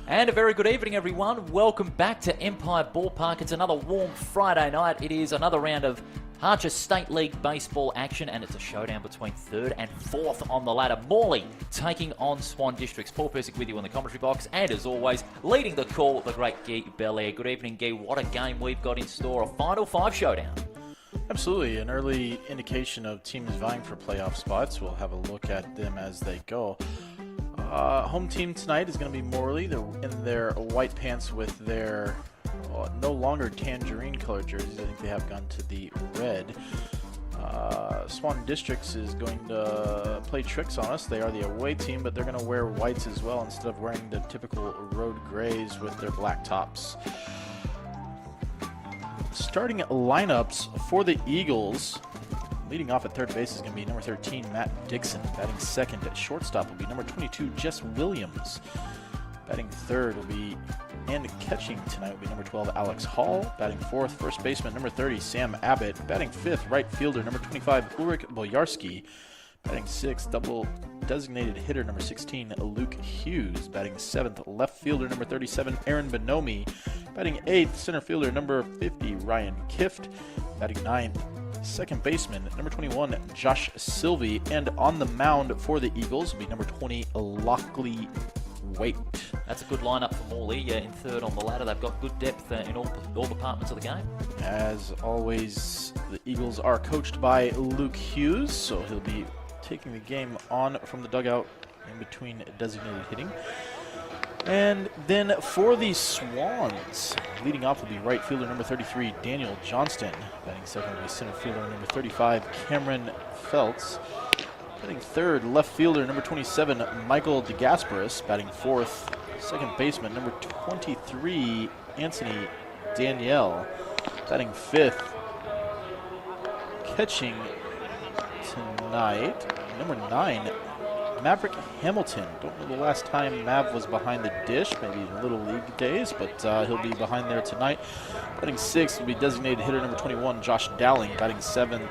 And a very good evening, everyone. Welcome back to Empire Ballpark. It's another warm Friday night. It is another round of Harcher State League baseball action, and it's a showdown between third and fourth on the ladder. Morley taking on Swan Districts. Paul Persick with you in the commentary box, and as always, leading the call, the great Guy Belair. Good evening, Guy. What a game we've got in store. A Final Five showdown. Absolutely. An early indication of teams vying for playoff spots. We'll have a look at them as they go. Home team tonight is going to be Morley. They're in their white pants with their no longer tangerine colored jerseys. I think they have gone to the red. Swan Districts is going to play tricks on us. They are the away team, but they're going to wear whites as well instead of wearing the typical road grays with their black tops. Starting lineups for the Eagles. Leading off at third base is going to be number 13, Matt Dixon. Batting second at shortstop will be number 22, Jess Williams. Batting third will be, and catching tonight will be number 12, Alex Hall. Batting fourth, first baseman, number 30, Sam Abbott. Batting fifth, right fielder, number 25, Ulrich Bojarski. Batting sixth, double designated hitter, number 16, Luke Hughes. Batting seventh, left fielder, number 37, Aaron Bonomi. Batting eighth, center fielder, number 50, Ryan Kift. Batting ninth, second baseman, number 21, Josh Sylvie. And on the mound for the Eagles will be number 20, Lockley Waite. That's a good lineup for Morley. In third on the ladder, they've got good depth in all departments of the game. As always, the Eagles are coached by Luke Hughes, so he'll be taking the game on from the dugout in between designated hitting. And then for the Swans, leading off will be right fielder number 33, Daniel Johnston. Batting second will be center fielder number 35, Cameron Feltz. Batting third, left fielder number 27, Michael DeGasperis. Batting fourth, second baseman number 23, Anthony Danielle. Batting fifth, catching tonight, number 9, Maverick Hamilton. Don't know the last time Mav was behind the dish, maybe in Little League days, but he'll be behind there tonight. Batting sixth will be designated hitter number 21, Josh Dowling. Batting seventh,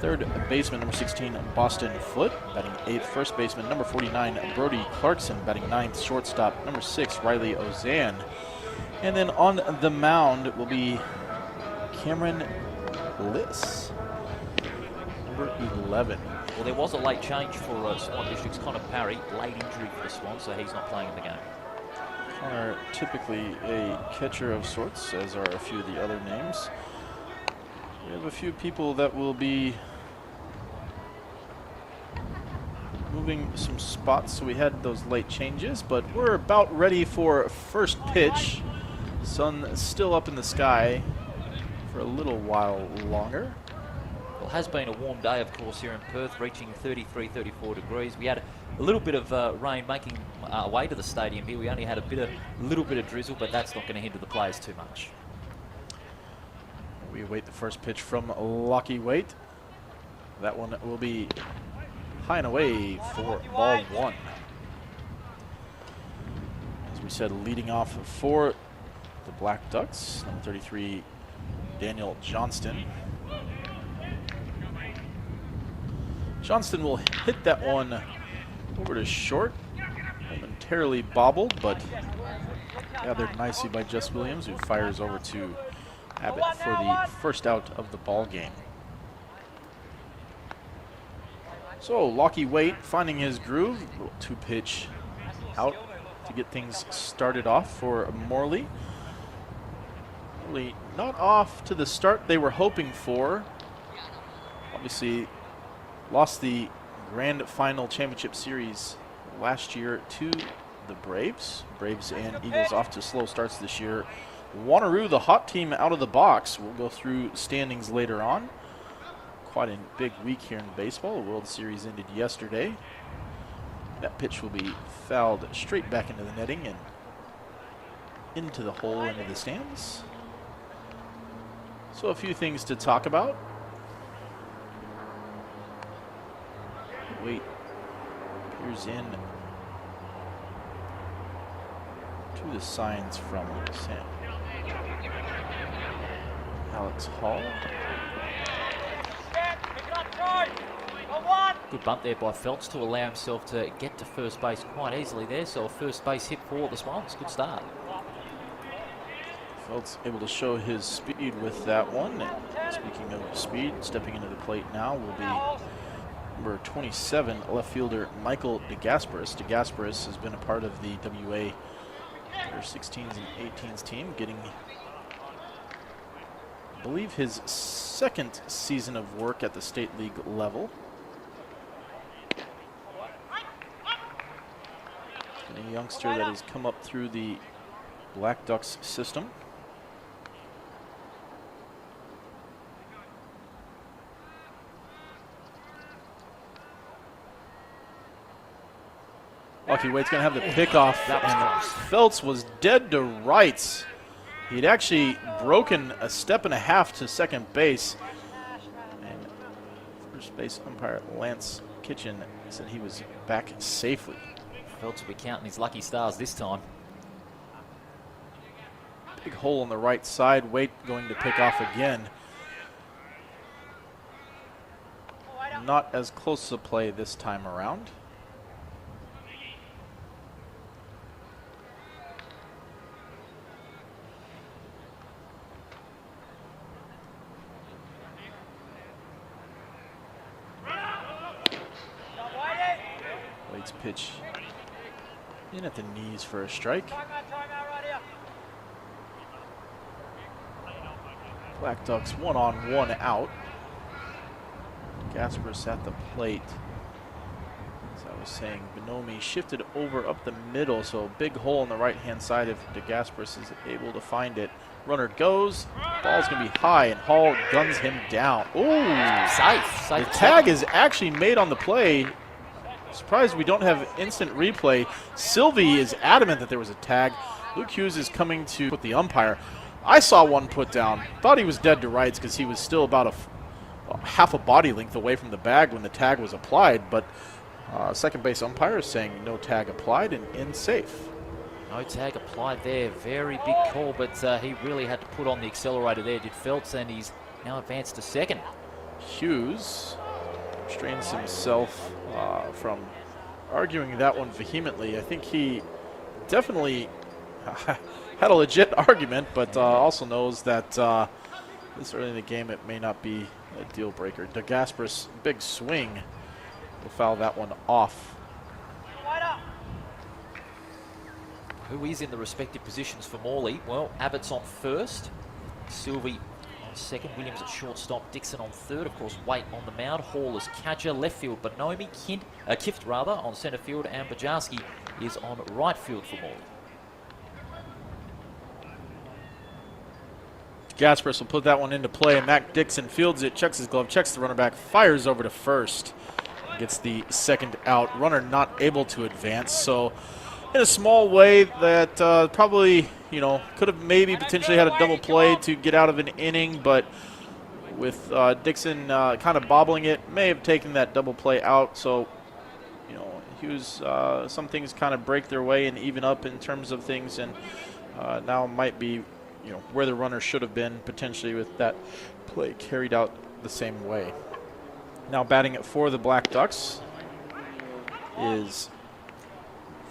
third baseman number 16, Boston Foote. Batting eighth, first baseman number 49, Brody Clarkson. Batting ninth, shortstop number 6, Riley Ozan. And then on the mound will be Cameron Liss, number 11. Well, there was a late change for Swan Districts. Connor Parry, late injury for the Swans, so he's not playing in the game. Connor, typically a catcher of sorts, as are a few of the other names. We have a few people that will be moving some spots, so we had those late changes, but we're about ready for first pitch. Sun still up in the sky for a little while longer. Well, it has been a warm day, of course, here in Perth, reaching 33, 34 degrees. We had a little bit of rain making our way to the stadium here. We only had a little bit of drizzle, but that's not going to hinder the players too much. We await the first pitch from Lockie Waite. That one will be high and away for ball one. As we said, leading off for the Black Ducks, number 33, Daniel Johnston. Johnston will hit that one over to short, momentarily bobbled, but gathered nicely by Jess Williams, who fires over to Abbott for the first out of the ball game. So Lockie Waite finding his groove, little two-pitch out to get things started off for Morley. Morley not off to the start they were hoping for. Obviously lost the Grand Final Championship Series last year to the Braves. Braves and Eagles off to slow starts this year. Wanneroo, the hot team out of the box. We'll go through standings later on. Quite a big week here in baseball. The World Series ended yesterday. That pitch will be fouled straight back into the netting and into the hole into the stands. So a few things to talk about. Waite appears in to the signs from Sam. Alex Hall. Good bunt there by Phelps to allow himself to get to first base quite easily there. So a first base hit for the Swans. Good start. Phelps able to show his speed with that one. And speaking of speed, stepping into the plate now will be number 27, left fielder Michael DeGasperis. DeGasperis has been a part of the WA under 16s and 18s team, getting, I believe, his second season of work at the state league level. A youngster that has come up through the Black Ducks system. Lucky Wade's going to have the pickoff, and Phelps was dead to rights. He'd actually broken a step and a half to second base, and first base umpire Lance Kitchen said he was back safely. Phelps will be counting his lucky stars this time. Big hole on the right side. Wade going to pick off again. Not as close a play this time around. Wade's pitch in at the knees for a strike. Black Ducks 1-on-1 out. Gasperis at the plate. As I was saying, Bonomi shifted over up the middle, so a big hole on the right-hand side if DeGasperis is able to find it. Runner goes, ball's going to be high, and Hall guns him down. Ooh! Safe. The tag is actually made on the play. Surprised we don't have instant replay. Sylvie is adamant that there was a tag. Luke Hughes is coming to put the umpire. I saw one put down. Thought he was dead to rights because he was still about half a body length away from the bag when the tag was applied. But second base umpire is saying no tag applied and in safe. No tag applied there. Very big call, but he really had to put on the accelerator there, did Phelps, and he's now advanced to second. Hughes restrains himself from arguing that one vehemently. I think he definitely had a legit argument, but also knows that this early in the game it may not be a deal breaker. DeGasperis, big swing, will foul that one off. Who is in the respective positions for Morley? Well, Abbott's on first, Sylvie on second, Williams at shortstop, Dixon on third, of course Waite on the mound, Hall is catcher, left field Bonomi, Kift on centre field, and Bajarski is on right field for Morley. Gasperis will put that one into play, and Mac Dixon fields it, checks his glove, checks the runner back, fires over to first, gets the second out. Runner not able to advance, so in a small way that probably, could have maybe potentially had a double play to get out of an inning, but with Dixon kind of bobbling it, may have taken that double play out. So, Hughes, some things kind of break their way and even up in terms of things, and now might be, where the runner should have been potentially with that play carried out the same way. Now batting it for the Black Ducks is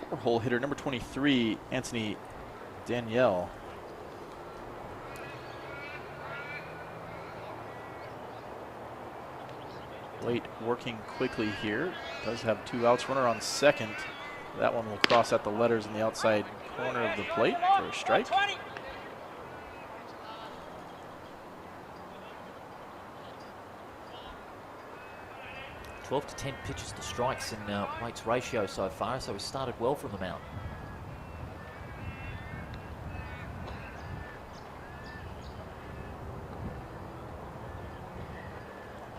four-hole hitter number 23, Anthony Danielle. Wait, working quickly here. Does have two outs. Runner on second. That one will cross at the letters in the outside corner of the plate for a strike. 12 to 10 pitches to strikes in Waite's ratio so far, so he started well from the mound.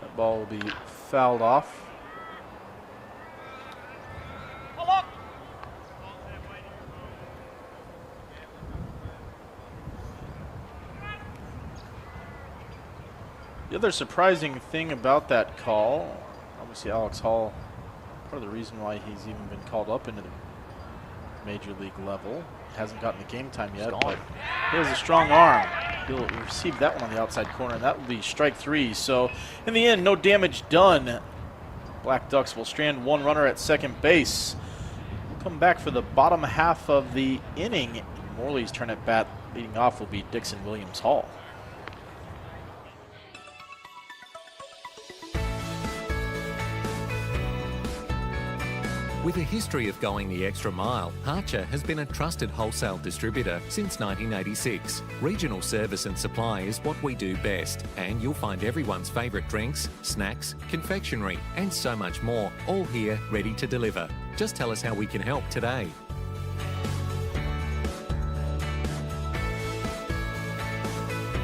That ball will be fouled off. The other surprising thing about that call, obviously Alex Hall, part of the reason why he's even been called up into the major league level, hasn't gotten the game time yet, but he has a strong arm. He'll receive that one on the outside corner, and that will be strike three. So in the end, no damage done Black Ducks will strand one runner at second base. We'll come back for the bottom half of the inning. Morley's turn at bat. Leading off will be Dixon Williams Hall. With a history of going the extra mile, Harcher has been a trusted wholesale distributor since 1986. Regional service and supply is what we do best, and you'll find everyone's favourite drinks, snacks, confectionery, and so much more, all here ready to deliver. Just tell us how we can help today.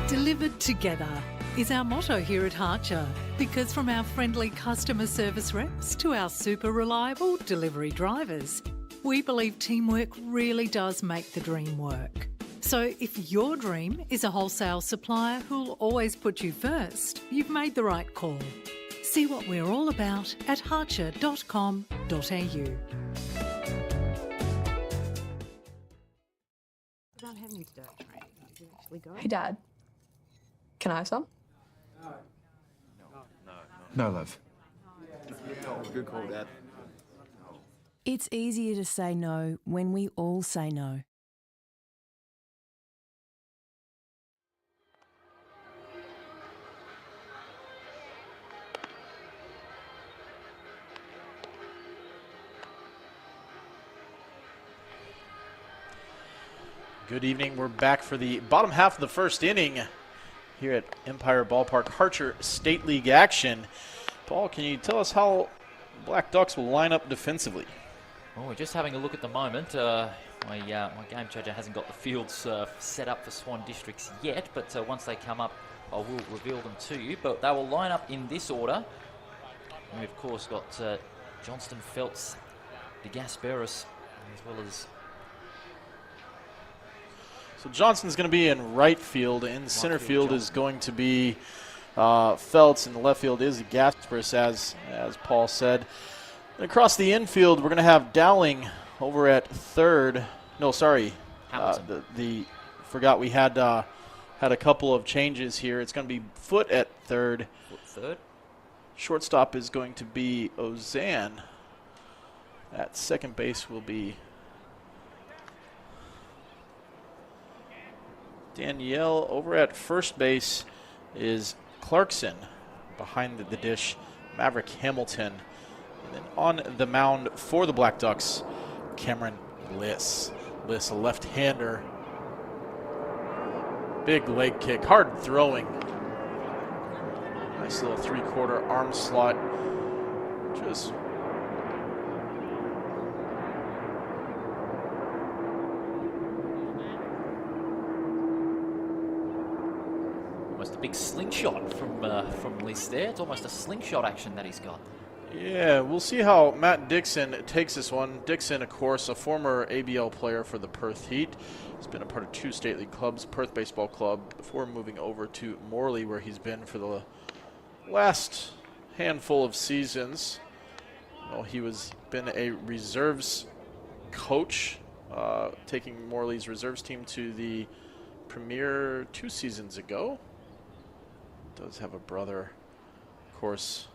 Delivered together is our motto here at Harcher, because from our friendly customer service reps to our super reliable delivery drivers, we believe teamwork really does make the dream work. So if your dream is a wholesale supplier who'll always put you first, you've made the right call. See what we're all about at harcher.com.au. About having to do it, right? You actually go. Hey, Dad. Can I have some? No, love. Good call, Dad. It's easier to say no when we all say no. Good evening. We're back for the bottom half of the first inning here at Empire Ballpark. Harcher State League action. Paul, can you tell us how Black Ducks will line up defensively? Well, we're just having a look at the moment. My game judger hasn't got the fields set up for Swan districts yet, but once they come up, I will reveal them to you. But they will line up in this order. And we've, of course, got Johnston, Feltz, De Gasperis, as well as... So Johnston's going to be in right field. In center field is going to be Feltz, and the left field is Gasperis, as Paul said. And across the infield, we're going to have Dowling over at third. No, sorry. Forgot we had a couple of changes here. It's going to be Foot at third. Third. Shortstop is going to be Ozan. At second base will be Danielle. Over at first base is Clarkson. Behind the dish, Maverick Hamilton. And then on the mound for the Black Ducks, Cameron Liss. Liss, a left-hander. Big leg kick, hard throwing. Nice little three-quarter arm slot. Just almost a big slingshot from Liss there. It's almost a slingshot action that he's got. Yeah, we'll see how Matt Dixon takes this one. Dixon, of course, a former ABL player for the Perth Heat. He's been a part of two state league clubs, Perth Baseball Club, before moving over to Morley, where he's been for the last handful of seasons. Well, he was been a reserves coach, taking Morley's reserves team to the Premier 2 seasons ago. Does have a brother, of course,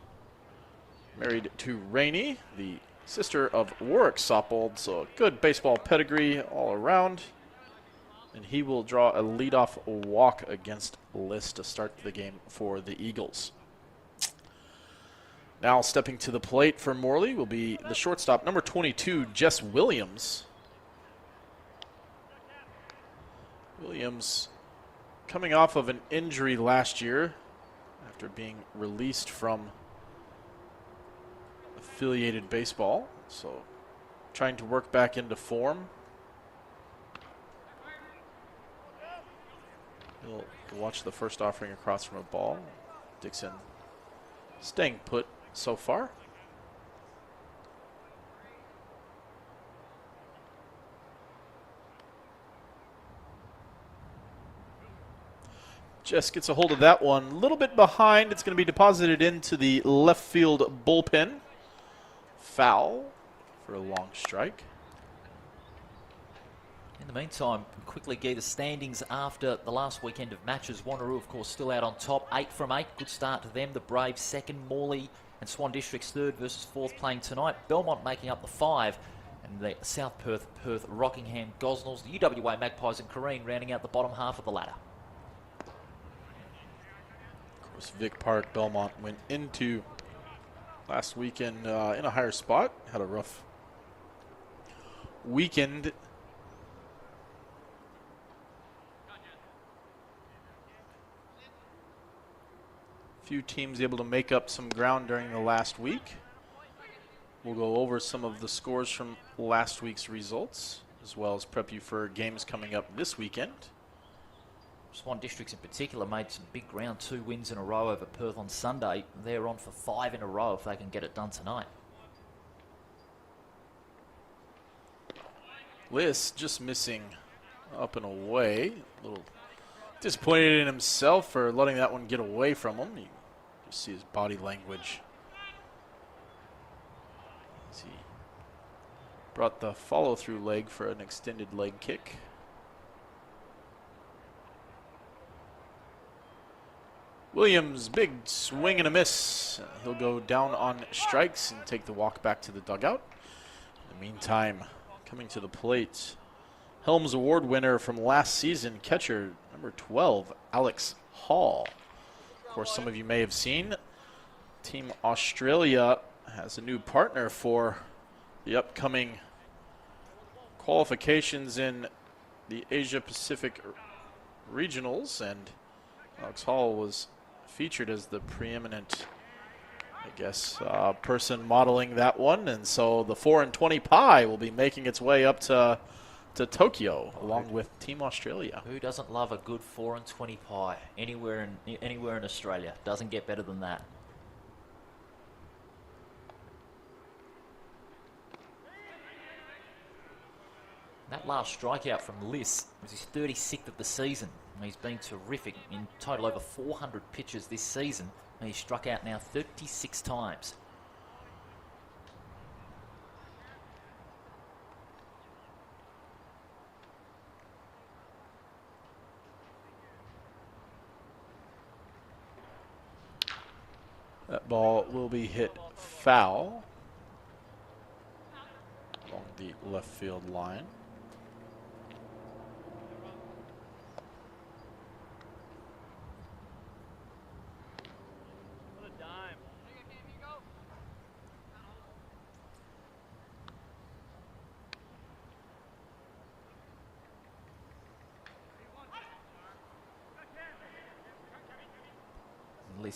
married to Rainey, the sister of Warwick Soppold, so good baseball pedigree all around. And he will draw a leadoff walk against Liss to start the game for the Eagles. Now stepping to the plate for Morley will be the shortstop, number 22, Jess Williams. Williams coming off of an injury last year after being released from affiliated baseball, so trying to work back into form. He'll watch the first offering across from a ball. Dixon staying put so far. Jess gets a hold of that one. A little bit behind. It's going to be deposited into the left field bullpen. Foul for a long strike. In the meantime, quickly get the standings after the last weekend of matches. Wanneroo, of course, still out on top. 8 from 8. Good start to them. The Braves second. Morley And Swan District's 3rd versus 4th playing tonight. Belmont making up the 5. And the South Perth, Rockingham, Gosnells, the UWA Magpies and Careen rounding out the bottom half of the ladder. Of course, Vic Park, Belmont went into last weekend in a higher spot. Had a rough weekend. Few teams able to make up some ground during the last week. We'll go over some of the scores from last week's results, as well as prep you for games coming up this weekend. Swan Districts in particular made some big ground, 2 wins in a row over Perth on Sunday. They're on for 5 in a row if they can get it done tonight. Liss just missing up and away. A little disappointed in himself for letting that one get away from him. You just see his body language. He brought the follow-through leg for an extended leg kick. Williams, big swing and a miss. He'll go down on strikes and take the walk back to the dugout. In the meantime, coming to the plate, Helms Award winner from last season, catcher number 12, Alex Hall. Of course, some of you may have seen, Team Australia has a new partner for the upcoming qualifications in the Asia Pacific Regionals, and Alex Hall was featured as the preeminent, I guess, person modeling that one, and so the 4 and 20 pie will be making its way up to Tokyo along with Team Australia. Who doesn't love a good 4 and 20 pie anywhere in Australia? Doesn't get better than that. That last strikeout from Liss was his 36th of the season. And he's been terrific. In total, over 400 pitches this season. And he's struck out now 36 times. That ball will be hit foul along the left field line.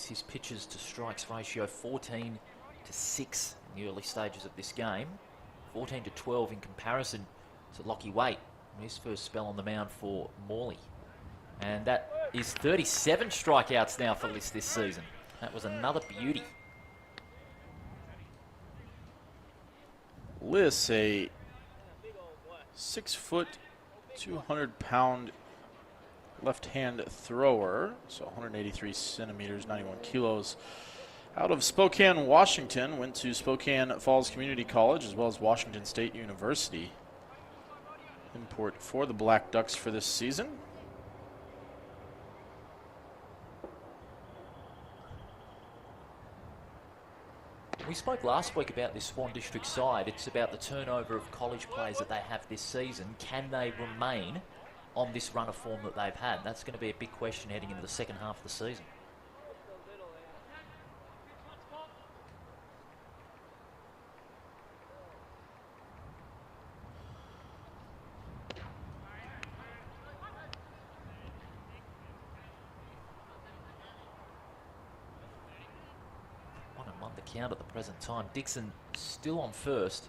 His pitches to strikes ratio 14 to 6 in the early stages of this game. 14 to 12 in comparison to Lockie Waite, his first spell on the mound for Morley. And that is 37 strikeouts now for Liss this season. That was another beauty. Liss, a 6 foot, 200-pound left-hand thrower, so 183 centimeters, 91 kilos. Out of Spokane, Washington, went to Spokane Falls Community College as well as Washington State University. Import for the Black Ducks for this season. We spoke last week about this Swan District side. It's about the turnover of college players that they have this season. Can they remain on this run of form that they've had? That's going to be a big question heading into the second half of the season. One the count at the present time. Dixon still on first,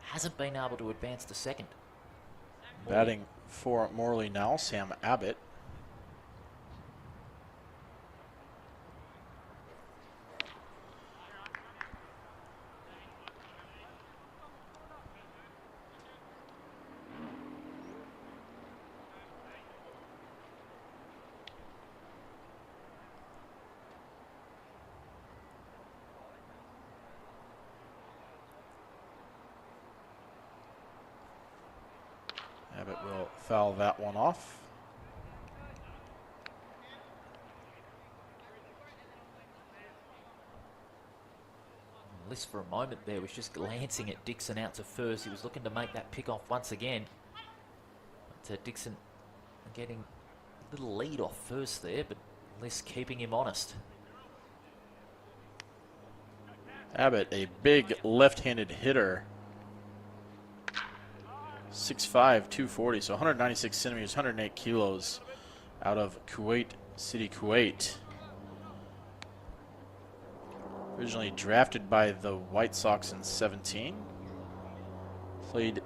hasn't been able to advance to second. Batting for Morley now, Sam Abbott. Abbott will foul that one off. List for a moment there was just glancing at Dixon out to first. He was looking to make that pick off once again. But Dixon getting a little lead off first there, but List keeping him honest. Abbott, a big left-handed hitter. 6'5", 240, so 196 centimeters, 108 kilos, out of Kuwait City, Kuwait. Originally drafted by the White Sox in 17. Played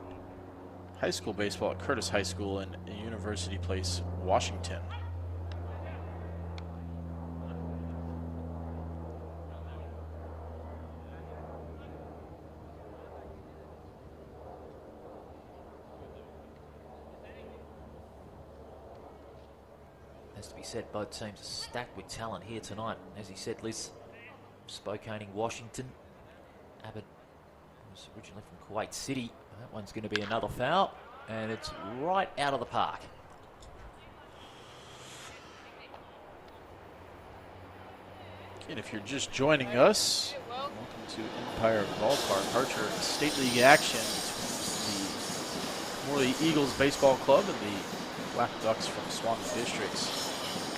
high school baseball at Curtis High School in University Place, Washington. Has to be said, both teams are stacked with talent here tonight. As he said, Liz, Spokane, Washington. Abbott was originally from Kuwait City. That one's going to be another foul, and it's right out of the park. And if you're just joining us, welcome to Empire Ballpark. Harcher State League action between the Morley Eagles Baseball Club and the Black Ducks from Swan districts.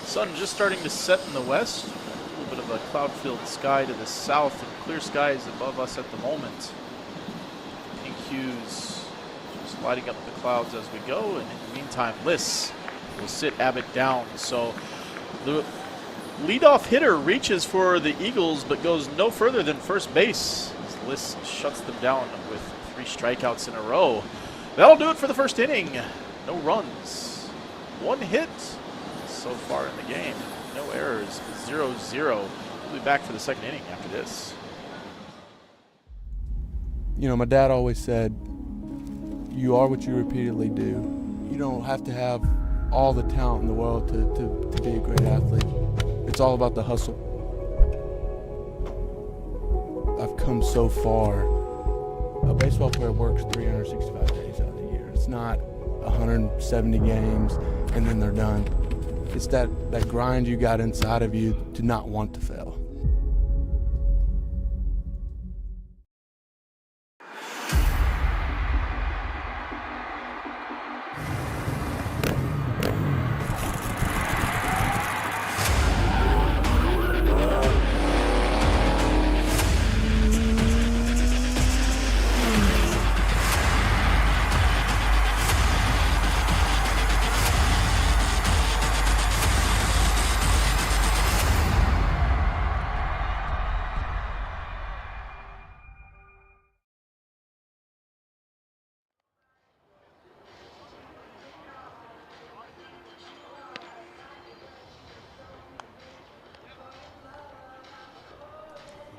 Sun just starting to set in the west. A little bit of a cloud-filled sky to the south and clear skies above us at the moment. Pink hues just lighting up the clouds as we go. And in the meantime, Liss will sit Abbott down. So the leadoff hitter reaches for the Eagles but goes no further than first base as Liss shuts them down with 3 strikeouts in a row. That'll do it for the first inning. No runs, 1 hit so far in the game. No errors, 0-0. We'll be back for the second inning after this. You know, my dad always said, you are what you repeatedly do. You don't have to have all the talent in the world to be a great athlete. It's all about the hustle. I've come so far. A baseball player works 365 days out of the year. It's not 170 games and then they're done. It's that grind you got inside of you to not want to fail.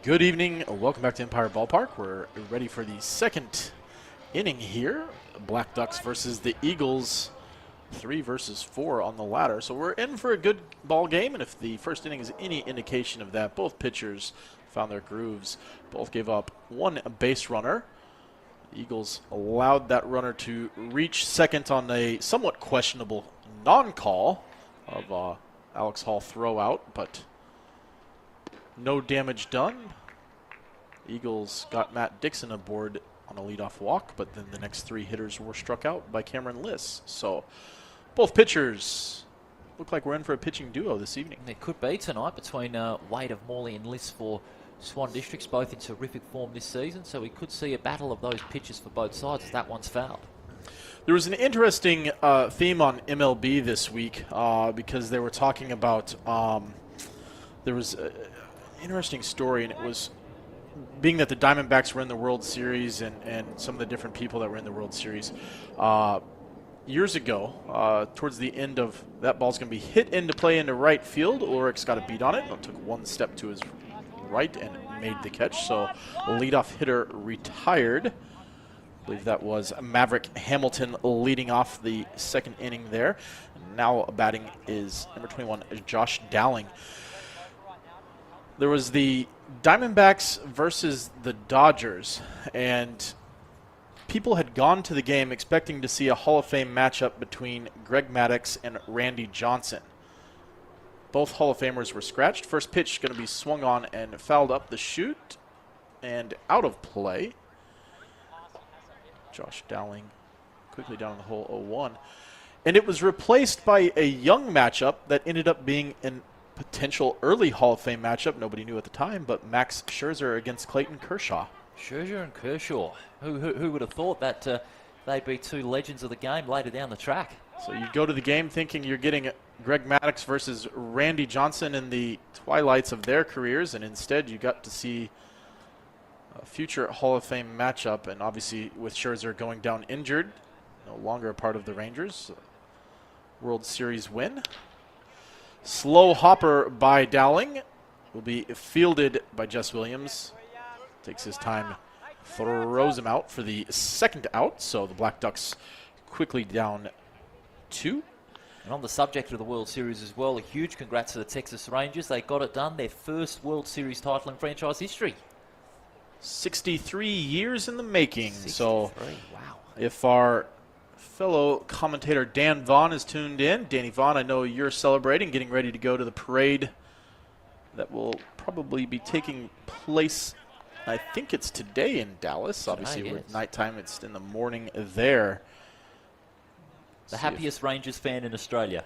Good evening. Welcome back to Empire Ballpark. We're ready for the second inning here. Black Ducks versus the Eagles. 3 versus 4 on the ladder. So we're in for a good ball game, and if the first inning is any indication of that, both pitchers found their grooves. Both gave up 1 base runner. The Eagles allowed that runner to reach second on a somewhat questionable non-call of Alex Hall throw out, but no damage done. Eagles got Matt Dixon aboard on a leadoff walk, but then the next 3 hitters were struck out by Cameron Liss. So both pitchers look like we're in for a pitching duo this evening. It could be tonight between Wade of Morley and Liss for Swan Districts, both in terrific form this season. So we could see a battle of those pitches for both sides as that one's fouled. There was an interesting theme on MLB this week because they were talking about there was interesting story, and it was being that the Diamondbacks were in the World Series and some of the different people that were in the World Series. Years ago, towards the end of that ball's going to be hit into play into right field. Ulrich's got a beat on it. It took 1 step to his right and made the catch. So leadoff hitter retired. I believe that was Maverick Hamilton leading off the second inning there. Now batting is number 21, Josh Dowling. There was the Diamondbacks versus the Dodgers, and people had gone to the game expecting to see a Hall of Fame matchup between Greg Maddux and Randy Johnson. Both Hall of Famers were scratched. First pitch going to be swung on and fouled up the chute. and out of play. Josh Dowling quickly down in the hole, 0-1. And it was replaced by a young matchup that ended up being a potential early Hall of Fame matchup. Nobody knew at the time, but Max Scherzer against Clayton Kershaw. Scherzer and Kershaw. Who would have thought that they'd be two legends of the game later down the track? So you go to the game thinking you're getting Greg Maddux versus Randy Johnson in the twilights of their careers, and instead you got to see a future Hall of Fame matchup, and obviously with Scherzer going down injured, no longer a part of the Rangers. World Series win. Slow hopper by Dowling will be fielded by Jess Williams. Takes his time, throws him out for the second out, so the Black Ducks quickly down 2. And on the subject of the World Series as well, a huge congrats to the Texas Rangers. They got it done, their first World Series title in franchise history. 63 years in the making. 63, so wow. If our fellow commentator Dan Vaughn is tuned in, Danny Vaughn, I know you're celebrating, getting ready to go to the parade that will probably be taking place, I think it's today in Dallas. Obviously, yes. with nighttime, it's in the morning there. The happiest Rangers fan in Australia.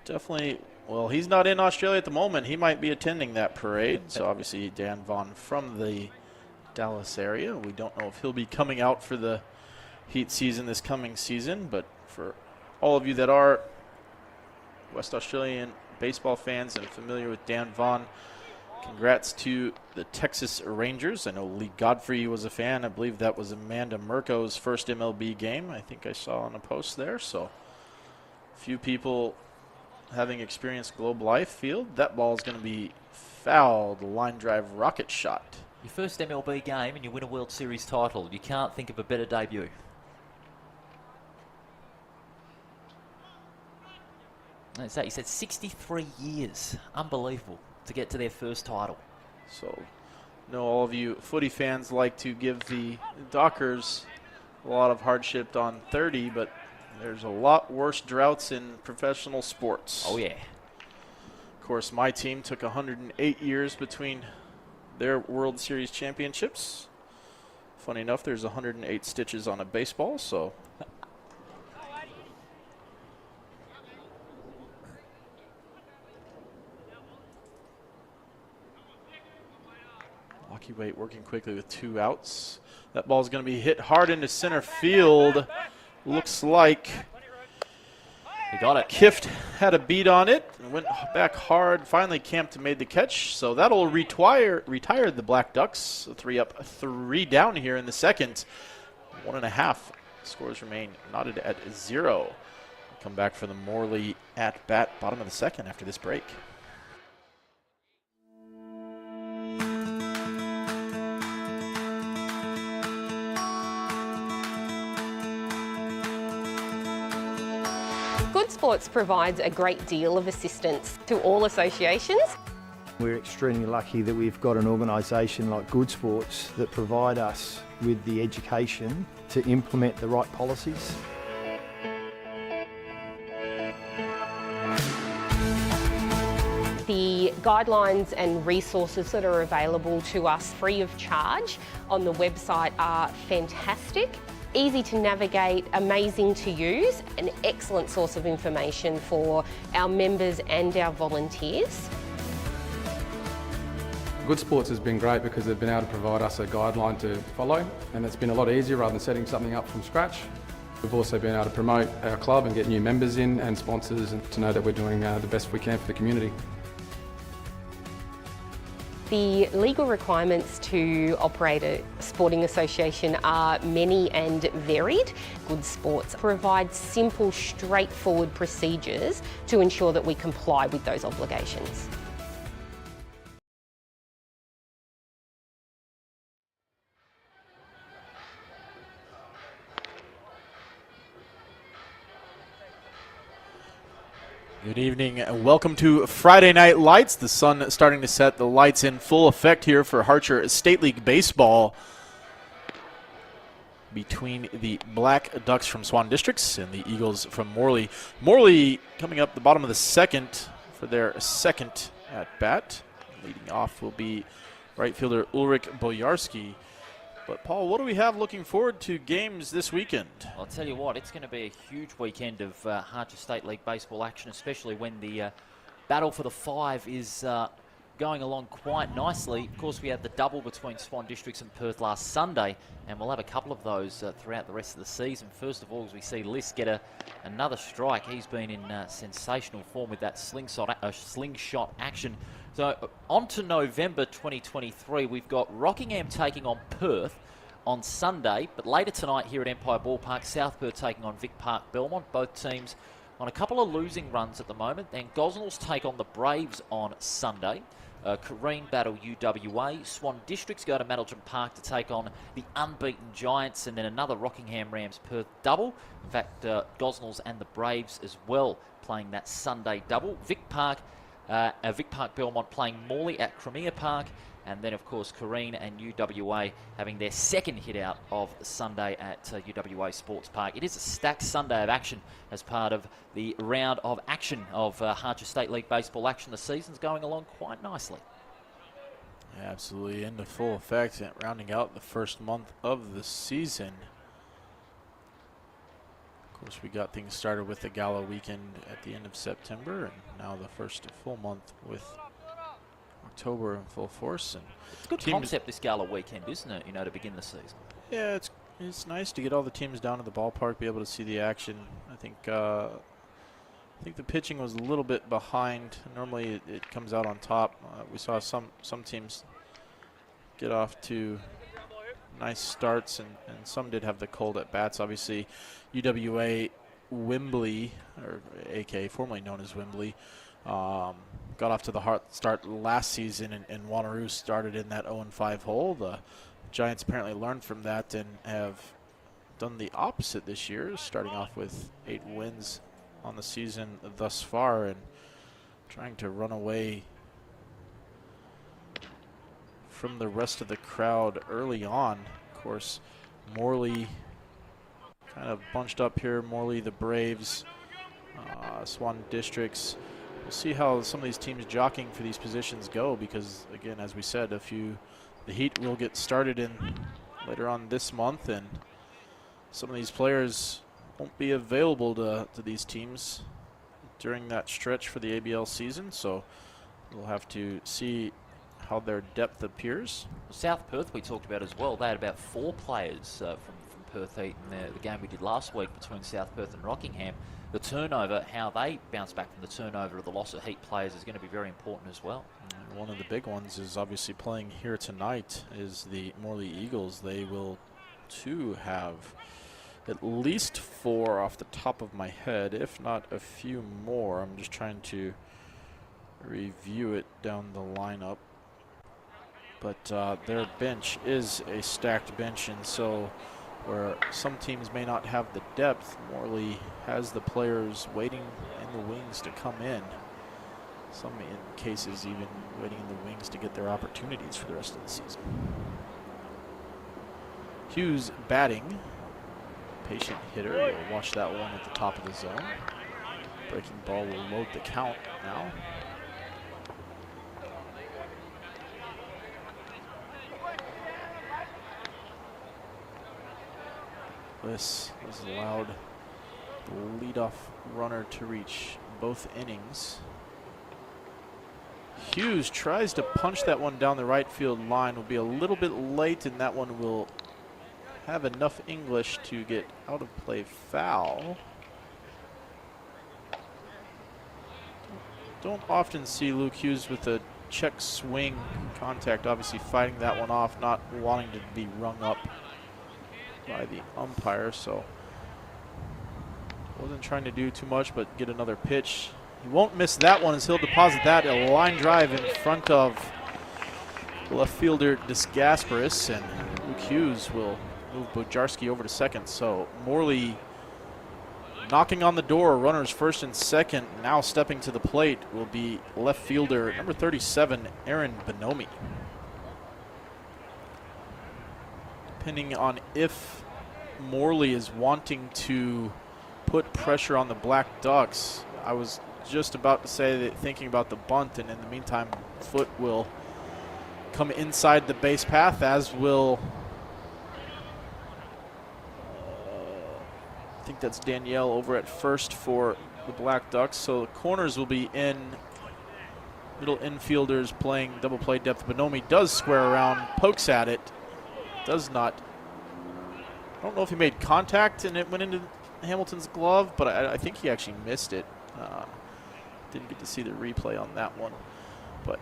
Definitely. Well, he's not in Australia at the moment. He might be attending that parade. So obviously Dan Vaughn from the Dallas area. We don't know if he'll be coming out for the heat season this coming season, but for all of you that are West Australian baseball fans and familiar with Dan Vaughn, congrats to the Texas Rangers. I know Lee Godfrey was a fan. I believe that was Amanda Murko's first MLB game. I think I saw on a post there. So few people having experienced Globe Life Field. That ball is going to be fouled. Line drive rocket shot. Your first MLB game and you win a World Series title. You can't think of a better debut. That's that. You said 63 years. Unbelievable to get to their first title. So, know all of you footy fans like to give the Dockers a lot of hardship on 30, but there's a lot worse droughts in professional sports. Oh, yeah. Of course, my team took 108 years between their World Series championships. Funny enough, there's 108 stitches on a baseball, so. Lucky Wait working quickly with 2 outs. That ball's going to be hit hard into center field. Looks like He got it. Kift had a beat on it and went back hard. Finally camped and made the catch. So that'll retire the Black Ducks. 3 up, 3 down here in the second. 1.5. Scores remain knotted at 0. Come back for the Morley at bat, bottom of the second after this break. Good Sports provides a great deal of assistance to all associations. We're extremely lucky that we've got an organisation like Good Sports that provide us with the education to implement the right policies. The guidelines and resources that are available to us free of charge on the website are fantastic. Easy to navigate, amazing to use, an excellent source of information for our members and our volunteers. Good Sports has been great because they've been able to provide us a guideline to follow, and it's been a lot easier rather than setting something up from scratch. We've also been able to promote our club and get new members in and sponsors, and to know that we're doing the best we can for the community. The legal requirements to operate a sporting association are many and varied. Good Sports provides simple, straightforward procedures to ensure that we comply with those obligations. Good evening and welcome to Friday Night Lights. The sun starting to set, the lights in full effect here for Harcher State League Baseball between the Black Ducks from Swan Districts and the Eagles from Morley. Morley coming up the bottom of the second for their second at bat. Leading off will be right fielder Ulrich Bojarski. But, Paul, what do we have looking forward to games this weekend? I'll tell you what, it's going to be a huge weekend of Harcher State League baseball action, especially when the battle for the 5 is going along quite nicely. Of course, we had the double between Swan Districts and Perth last Sunday, and we'll have a couple of those throughout the rest of the season. First of all, as we see Liss get another strike. He's been in sensational form with that slingshot action. So on to November 2023, we've got Rockingham taking on Perth on Sunday, but later tonight here at Empire Ballpark, South Perth taking on Vic Park Belmont. Both teams on a couple of losing runs at the moment. Then Gosnells take on the Braves on Sunday. Kareen battle UWA. Swan Districts go to Managerial Park to take on the unbeaten Giants, and then another Rockingham Rams Perth double. In fact, Gosnells and the Braves as well playing that Sunday double. Vic Park Belmont playing Morley at Crimea Park, and then of course Kareen and UWA having their second hit out of Sunday at UWA Sports Park. It is a stacked Sunday of action as part of the round of action of Harcher State League baseball action. The season's going along quite nicely. Yeah, absolutely into full effect, and rounding out the first month of the season. Of course, we got things started with the gala weekend at the end of September, and now the first full month with October in full force. And it's a good concept, this gala weekend, isn't it? You know, to begin the season. Yeah, it's nice to get all the teams down to the ballpark, be able to see the action. I think the pitching was a little bit behind. Normally, it comes out on top. We saw some teams get off to nice starts, and some did have the cold at bats. Obviously, UWA Wembley, or AK, formerly known as Wembley, got off to the hot start last season, and Wanneroo started in that 0-5 hole. The Giants apparently learned from that and have done the opposite this year, starting off with 8 wins on the season thus far and trying to run away from the rest of the crowd early on. Of course, Morley kind of bunched up here. Morley, the Braves, Swan Districts. We'll see how some of these teams jockeying for these positions go, because again, as we said, the heat will get started in later on this month, and some of these players won't be available to these teams during that stretch for the ABL season, so we'll have to see how their depth appears. South Perth we talked about as well. They had about 4 players from Perth Heat in the game we did last week between South Perth and Rockingham. The turnover, how they bounce back from the turnover of the loss of Heat players is going to be very important as well. And one of the big ones is obviously playing here tonight is the Morley Eagles. They will too have at least 4 off the top of my head, if not a few more. I'm just trying to review it down the lineup. But their bench is a stacked bench, and so where some teams may not have the depth, Morley has the players waiting in the wings to come in. Some in cases even waiting in the wings to get their opportunities for the rest of the season. Hughes batting. Patient hitter. We'll watch that one at the top of the zone. Breaking ball will load the count now. This is allowed the leadoff runner to reach both innings. Hughes tries to punch that one down the right field line. Will be a little bit late, and that one will have enough English to get out of play foul. Don't often see Luke Hughes with a check swing contact, obviously fighting that one off, not wanting to be rung up by the umpire, so wasn't trying to do too much but get another pitch. He won't miss that one as he'll deposit that, a line drive in front of left fielder Disgasparis, and Luke Hughes will move Bojarski over to second. So Morley knocking on the door, runners first and second. Now stepping to the plate will be left fielder number 37, Aaron Bonomi. Depending on if Morley is wanting to put pressure on the Black Ducks, I was just about to say that, thinking about the bunt, and in the meantime, Foote will come inside the base path, as will, I think that's Danielle over at first for the Black Ducks. So the corners will be in. Middle infielders playing double play depth. Bonomi does square around, pokes at it, does not. I don't know if he made contact and it went into Hamilton's glove, but I think he actually missed it. Didn't get to see the replay on that one. But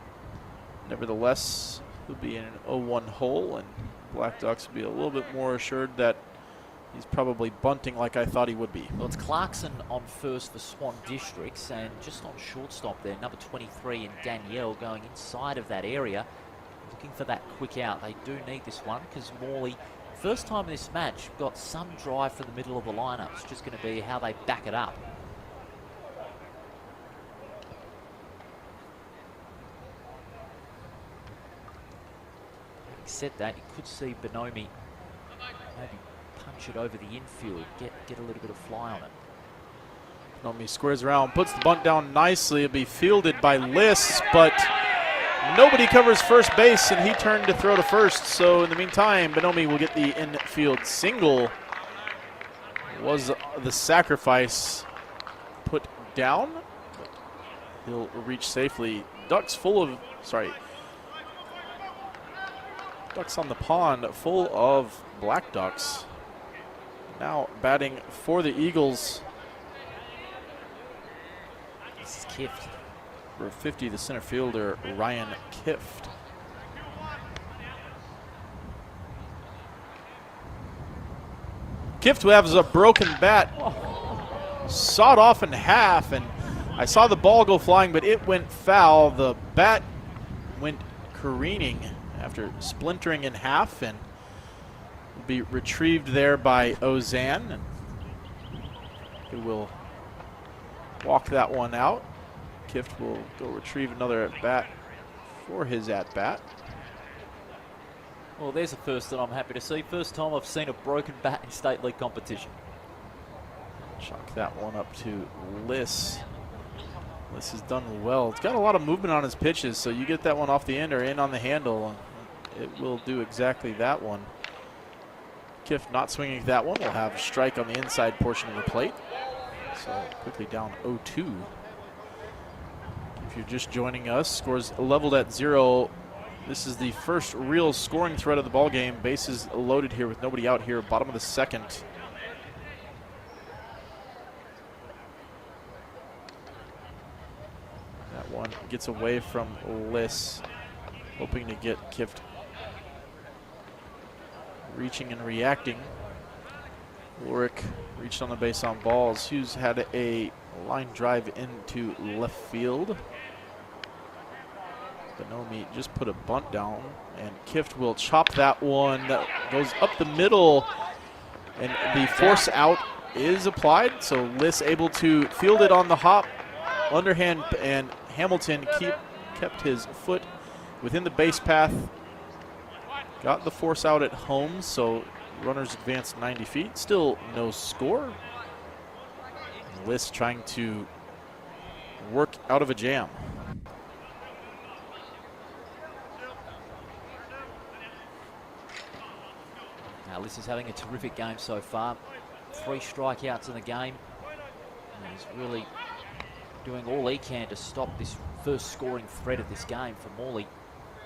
nevertheless, he'll be in an 0-1 hole, and Black Ducks will be a little bit more assured that he's probably bunting like I thought he would be. Well, it's Clarkson on first for Swan Districts, and just on shortstop there, number 23 and Danielle going inside of that area, looking for that quick out. They do need this one because Morley, first time in this match, got some drive from the middle of the lineup. It's just going to be how they back it up. Having said that, you could see Bonomi maybe punch it over the infield, get a little bit of fly on it. Bonomi squares around, puts the bunt down nicely. It'll be fielded by Liss, but nobody covers first base, and he turned to throw to first. So in the meantime, Bonomi will get the infield single. Was the sacrifice put down? He'll reach safely. Ducks on the pond full of Black Ducks. Now batting for the Eagles. This is Kift. For 50, the center fielder, Ryan Kift. Kift, who has a broken bat, sawed off in half, and I saw the ball go flying, but it went foul. The bat went careening after splintering in half, and will be retrieved there by Ozan, and he will walk that one out. Kift will go retrieve another at-bat for his at-bat. Well, there's a first that I'm happy to see. First time I've seen a broken bat in state league competition. Chuck that one up to Liss. Liss has done well. It's got a lot of movement on his pitches, so you get that one off the end or in on the handle, and it will do exactly that one. Kift not swinging at that one. Will have a strike on the inside portion of the plate. So quickly down 0-2. If you're just joining us, scores leveled at 0. This is the first real scoring threat of the ball game. Bases loaded here with nobody out here. Bottom of the second. That one gets away from Liss, hoping to get Kift reaching and reacting. Ulrich reached on the base on balls. Hughes had a line drive into left field. Bonomi just put a bunt down, and Kift will chop that one. That goes up the middle, and the force out is applied. So Liss able to field it on the hop, underhand, and Hamilton kept his foot within the base path. Got the force out at home, so runners advanced 90 feet. Still no score. Liss trying to work out of a jam. Now, Liss is having a terrific game so far. 3 strikeouts in the game. And he's really doing all he can to stop this first scoring threat of this game for Morley.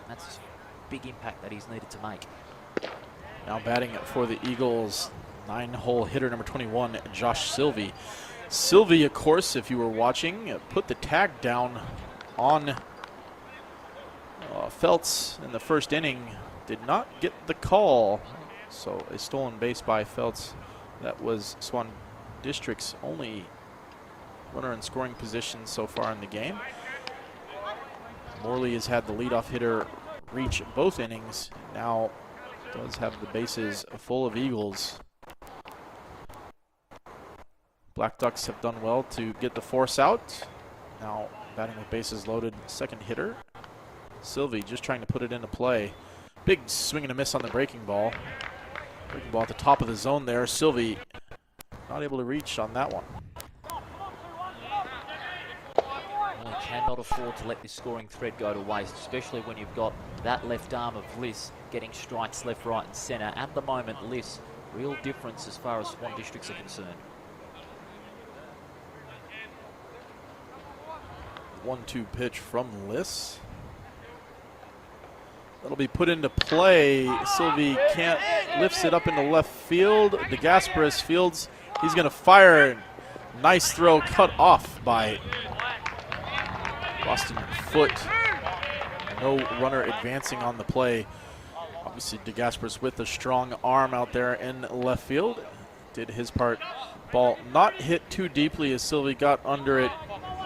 That's a big impact that he's needed to make. Now batting for the Eagles, 9-hole hitter number 21, Josh Sylvie. Sylvie, of course, if you were watching, put the tag down on Feltz in the first inning. Did not get the call. So a stolen base by Feltz. That was Swan District's only runner in scoring position so far in the game. Morley has had the leadoff hitter reach both innings. Now does have the bases full of Eagles. Black Ducks have done well to get the force out. Now batting with bases loaded, second hitter. Sylvie just trying to put it into play. Big swing and a miss on the breaking ball. Breaking ball at the top of the zone there. Sylvie not able to reach on that one. Morley cannot afford to let this scoring thread go to waste, especially when you've got that left arm of Liss getting strikes left, right and centre. At the moment, Liss, real difference as far as Swan districts are concerned. 1-2 pitch from Liss. That'll be put into play. Sylvie can't, lifts it up into left field. DeGasperis fields. He's going to fire. Nice throw cut off by Boston Foot. No runner advancing on the play. Obviously, DeGasperis with a strong arm out there in left field. Did his part. Ball not hit too deeply as Sylvie got under it.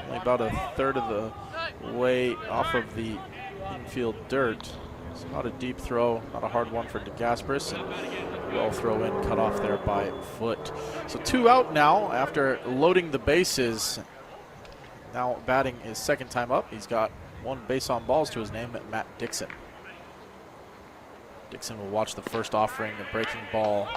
Only about a third of the way off of the infield dirt. It's not a deep throw, not a hard one for DeGasperis, and well throw in, cut off there by Foot. So 2 out now after loading the bases. Now batting his second time up. He's got 1 base on balls to his name, Matt Dixon. Dixon will watch the first offering, the breaking ball.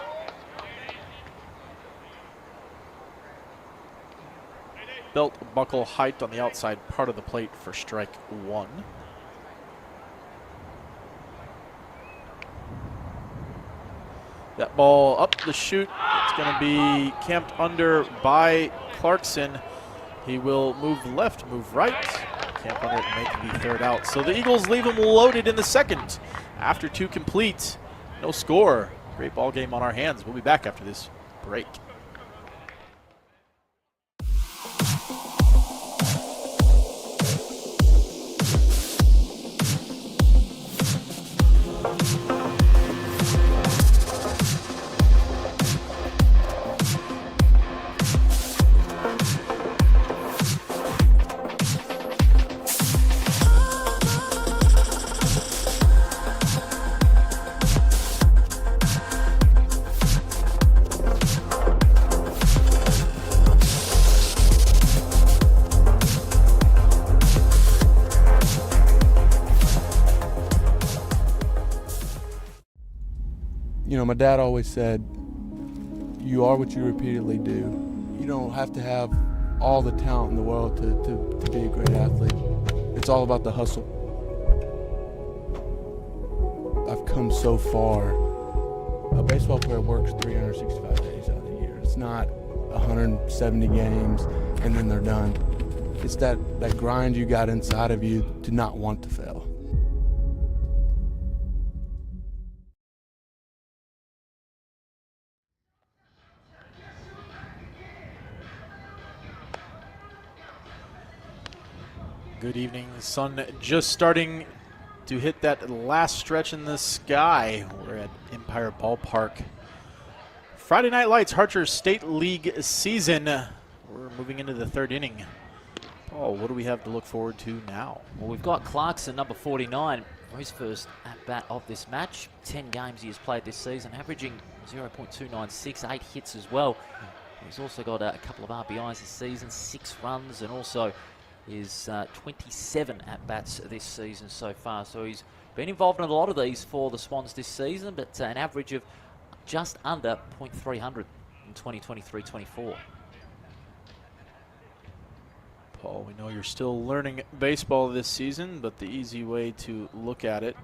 Belt buckle height on the outside part of the plate for strike 1. That ball up the chute. It's going to be camped under by Clarkson. He will move left, move right. Camp under it and make the 3rd out. So the Eagles leave him loaded in the 2nd. After 2 complete, no score. Great ball game on our hands. We'll be back after this break. You know, my dad always said, you are what you repeatedly do. You don't have to have all the talent in the world to be a great athlete. It's all about the hustle. I've come so far. A baseball player works 365 days out of the year. It's not 170 games and then they're done. It's that grind you got inside of you to not want to fail. Good evening. The sun just starting to hit that last stretch in the sky. We're at Empire Ballpark. Friday Night Lights, Harcher State League season. We're moving into the 3rd inning. Paul, what do we have to look forward to now? Well, we've got Clarkson, number 49, for his first at-bat of this match. 10 games he has played this season, averaging 0.296, 8 hits as well. He's also got a couple of RBIs this season, 6 runs, and also is 27 at-bats this season so far. So he's been involved in a lot of these for the Swans this season, but an average of just under .300 in 2023-24. Paul, we know you're still learning baseball this season, but the easy way to look at it,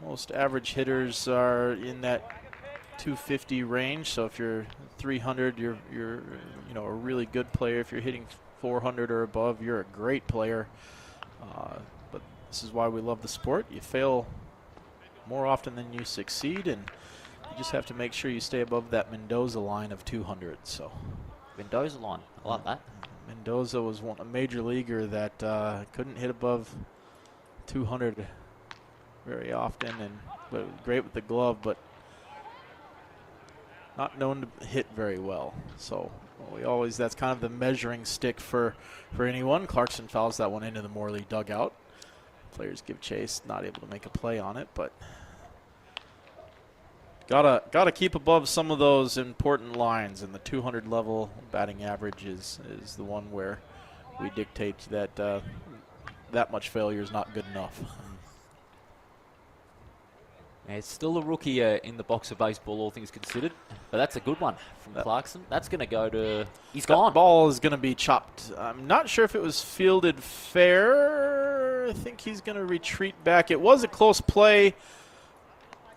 most average hitters are in that 250 range. So if you're 300, you're a really good player. If you're hitting 400 or above, you're a great player. But this is why we love the sport. You fail more often than you succeed, and you just have to make sure you stay above that Mendoza line of 200. So Mendoza line, I like that. Mendoza was a major leaguer that couldn't hit above 200 very often, but great with the glove, but not known to hit very well. So that's kind of the measuring stick for anyone. Clarkson fouls that one into the Morley dugout. Players give chase, not able to make a play on it, but gotta keep above some of those important lines, and the 200 level batting average is the one where we dictate that that much failure is not good enough. Yeah, it's still a rookie in the box of baseball, all things considered. But that's a good one from Clarkson. That's going to go to... He's gone. Ball is going to be chopped. I'm not sure if it was fielded fair. I think he's going to retreat back. It was a close play.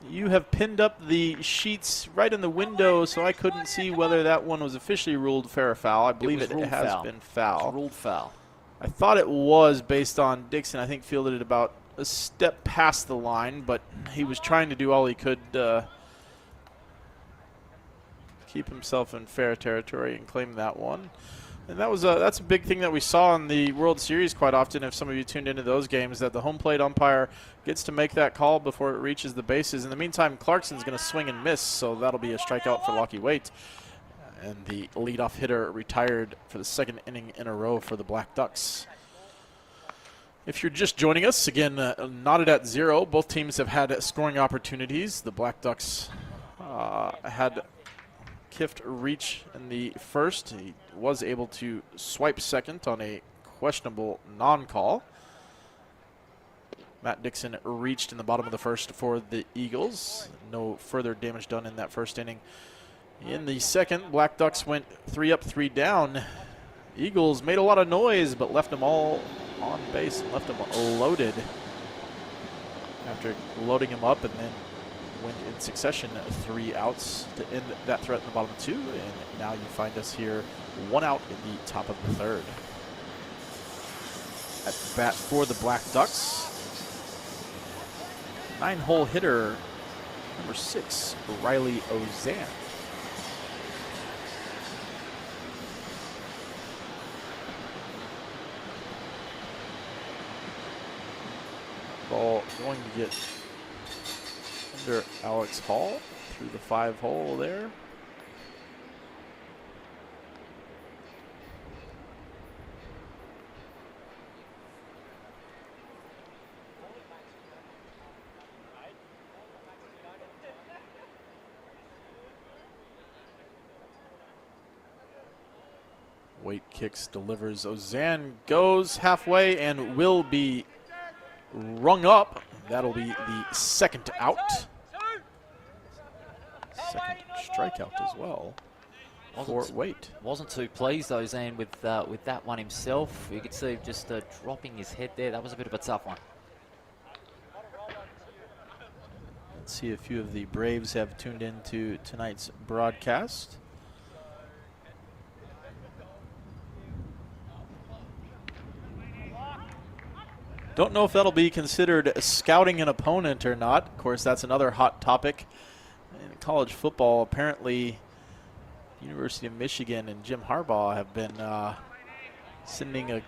You have pinned up the sheets right in the window, so I couldn't see whether that one was officially ruled fair or foul. I believe it has been foul. It was ruled foul. I thought it was based on Dixon. I think fielded it about a step past the line, but he was trying to do all he could keep himself in fair territory and claim that one. And that's a big thing that we saw in the World Series quite often, if some of you tuned into those games, that the home plate umpire gets to make that call before it reaches the bases. In the meantime, Clarkson's going to swing and miss, so that'll be a strikeout for Lockie Waite. And the leadoff hitter retired for the second inning in a row for the Black Ducks. If you're just joining us, again, knotted at 0. Both teams have had scoring opportunities. The Black Ducks had Kift reach in the first. He was able to swipe second on a questionable non-call. Matt Dixon reached in the bottom of the first for the Eagles. No further damage done in that first inning. In the second, Black Ducks went 3 up, 3 down. Eagles made a lot of noise, but left them all on base and left them loaded after loading him up, and then went in succession 3 outs to end that threat in the bottom 2. And now you find us here 1 out in the top of the third. At bat for the Black Ducks, 9-hole hitter, number 6, Riley Ozan. Ball going to get under Alex Hall through the 5-hole there. Waite kicks, delivers. Ozan goes halfway and will be rung up. That'll be the second out. Second strikeout as well for Waite. Wasn't too pleased, Ozan, with that one himself. You could see him just dropping his head there. That was a bit of a tough one. Let's see, a few of the Braves have tuned into tonight's broadcast. Don't know if that'll be considered scouting an opponent or not. Of course, that's another hot topic in college football. Apparently, University of Michigan and Jim Harbaugh have been sending a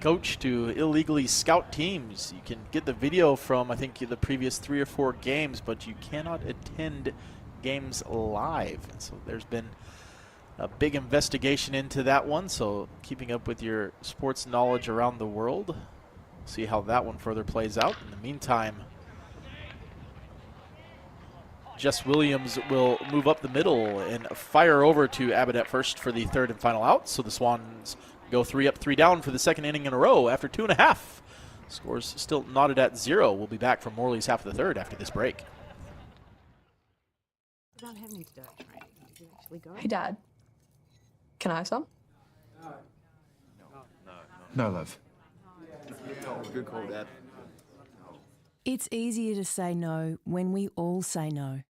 coach to illegally scout teams. You can get the video from, I think, the previous 3 or 4 games, but you cannot attend games live. And so there's been a big investigation into that one. So keeping up with your sports knowledge around the world. See how that one further plays out. In the meantime, Jess Williams will move up the middle and fire over to Abbott at first for the third and final out. So the Swans go 3 up, 3 down for the second inning in a row after 2.5. Scores still knotted at 0. We'll be back from Morley's half of the third after this break. I don't have any dirt training. Did you actually go? Hey, Dad. Can I have some? No, love. Good call, Dad. It's easier to say no when we all say no.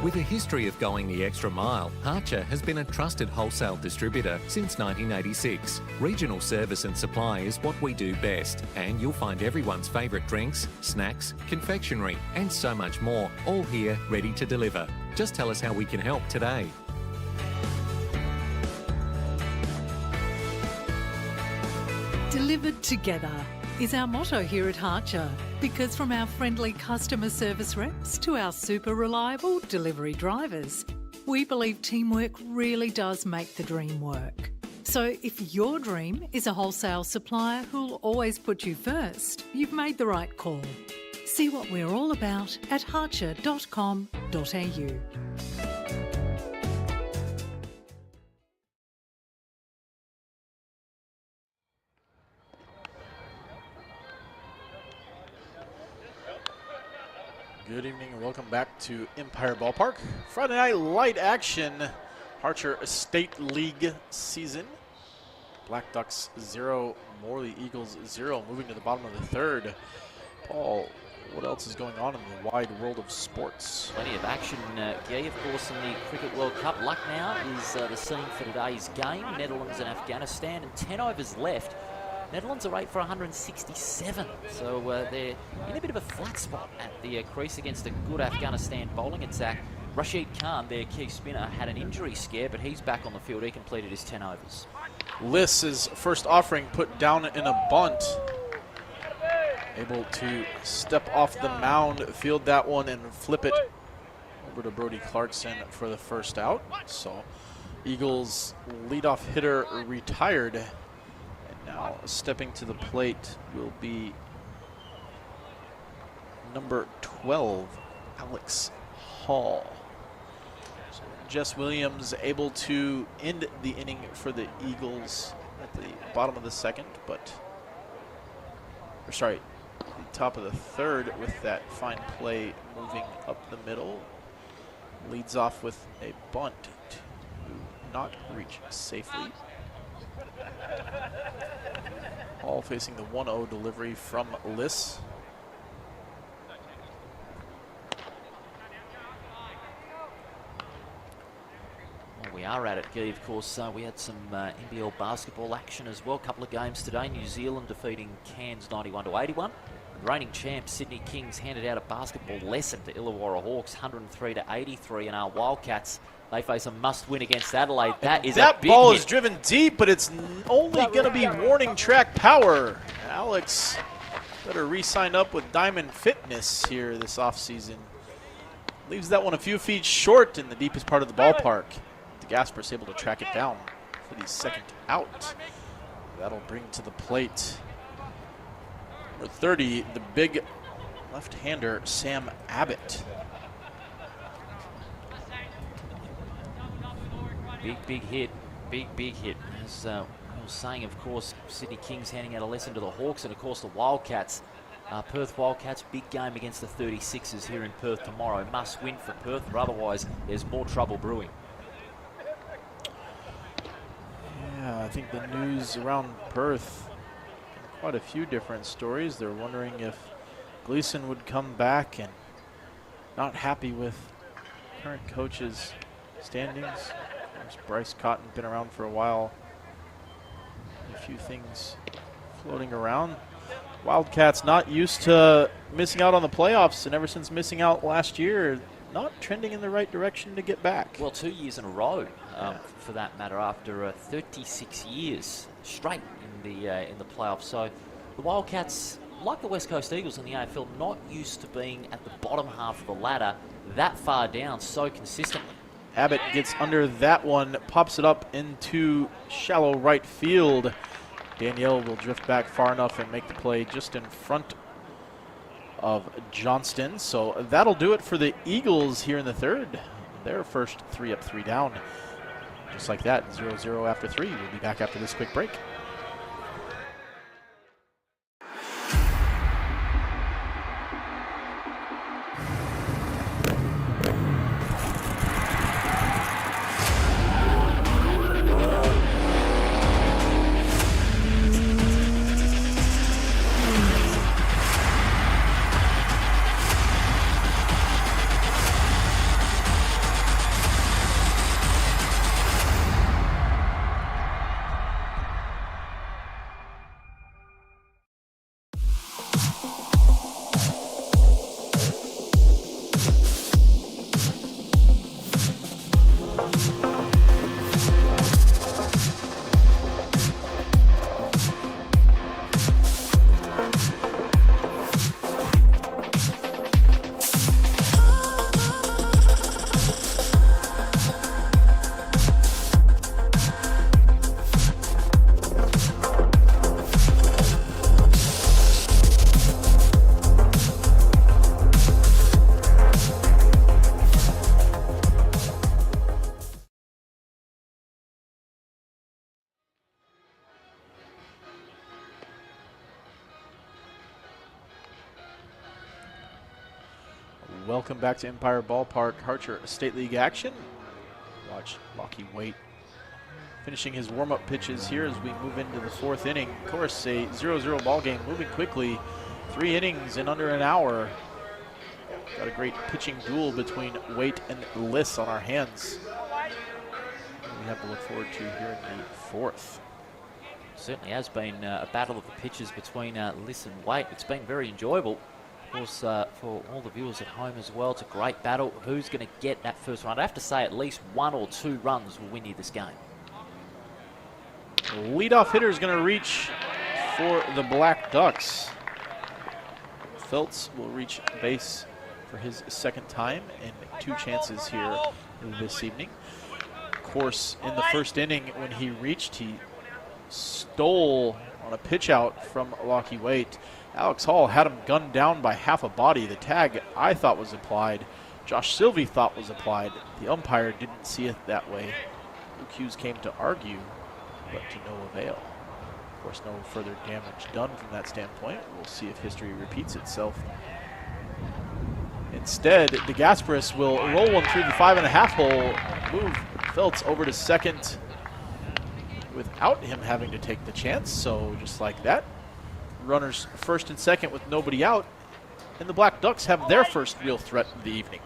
With a history of going the extra mile, Harcher has been a trusted wholesale distributor since 1986. Regional service and supply is what we do best, and you'll find everyone's favourite drinks, snacks, confectionery, and so much more, all here ready to deliver. Just tell us how we can help today. Delivered together is our motto here at Harcher, because from our friendly customer service reps to our super reliable delivery drivers, we believe teamwork really does make the dream work. So if your dream is a wholesale supplier who'll always put you first, you've made the right call. See what we're all about at harcher.com.au. Good evening and welcome back to Empire Ballpark. Friday night light action. Harcher State League season. Black Ducks 0, Morley Eagles 0. Moving to the bottom of the third. Paul, what else is going on in the wide world of sports? Plenty of action, Guy, of course, in the Cricket World Cup. Lucknow is the scene for today's game. Netherlands and Afghanistan, and 10 overs left. Netherlands are 8 for 167, so they're in a bit of a flat spot at the crease against a good Afghanistan bowling attack. Rashid Khan, their key spinner, had an injury scare, but he's back on the field. He completed his 10 overs. Liss's first offering put down in a bunt. Able to step off the mound, field that one, and flip it over to Brody Clarkson for the first out. So Eagles leadoff hitter retired. Now stepping to the plate will be number 12, Alex Hall. So Jess Williams able to end the inning for the Eagles at the bottom of the second, the top of the third with that fine play moving up the middle. Leads off with a bunt to not reach safely. All facing the 1-0 delivery from Liss. Well, we are at it, Guy. Of course, we had some NBL basketball action as well. A couple of games today. New Zealand defeating Cairns 91-81. The reigning champs Sydney Kings handed out a basketball lesson to Illawarra Hawks 103-83, and our Wildcats, they face a must-win against Adelaide. That ball hit. is driven deep, but it's only going to be warning track power. Alex better re-sign up with Diamond Fitness here this offseason. Leaves that one a few feet short in the deepest part of the ballpark. The Gasper's able to track it down for the second out. That'll bring to the plate number 30, the big left-hander, Sam Abbott. Big hit. Big hit. As I was saying, of course, Sydney Kings handing out a lesson to the Hawks, and of course the Wildcats. Perth Wildcats, big game against the 36ers here in Perth tomorrow. Must win for Perth, or otherwise there's more trouble brewing. Yeah, I think the news around Perth, quite a few different stories. They're wondering if Gleason would come back, and not happy with current coach's standings. Of course, Bryce Cotton been around for a while. A few things floating around. Wildcats not used to missing out on the playoffs, and ever since missing out last year, not trending in the right direction to get back. Well, 2 years in a row, for that matter, after 36 years straight in the playoffs. So the Wildcats, like the West Coast Eagles in the AFL, not used to being at the bottom half of the ladder that far down so consistently. Abbott gets under that one, pops it up into shallow right field. Danielle will drift back far enough and make the play just in front of Johnston. So that'll do it for the Eagles here in the third. Their first 3 up, 3 down. Just like that, 0-0 after 3. We'll be back after this quick break. Welcome back to Empire Ballpark, Harcher State League action. Watch Lockie Waite finishing his warm-up pitches here as we move into the 4th inning. Of course, a 0-0 ball game moving quickly. 3 innings in under an hour. Got a great pitching duel between Waite and Liss on our hands. We have to look forward to here in the 4th. Certainly has been a battle of the pitches between Liss and Waite. It's been very enjoyable. Of course, for all the viewers at home as well, it's a great battle. Who's going to get that first run? I have to say at least 1 or 2 runs will win you this game. The leadoff hitter is going to reach for the Black Ducks. Phelps will reach base for his 2nd time and 2 chances here this evening. Of course, in the 1st inning when he reached, he stole on a pitch out from Lockie Waite. Alex Hall had him gunned down by half a body. The tag I thought was applied. Josh Sylvie thought was applied. The umpire didn't see it that way. Luke Hughes came to argue, but to no avail. Of course, no further damage done from that standpoint. We'll see if history repeats itself. Instead, DeGasperis will roll one through the 5.5 hole, move Phelps over to 2nd without him having to take the chance. So just like that, runners 1st and 2nd with nobody out, and the Black Ducks have their first real threat of the evening.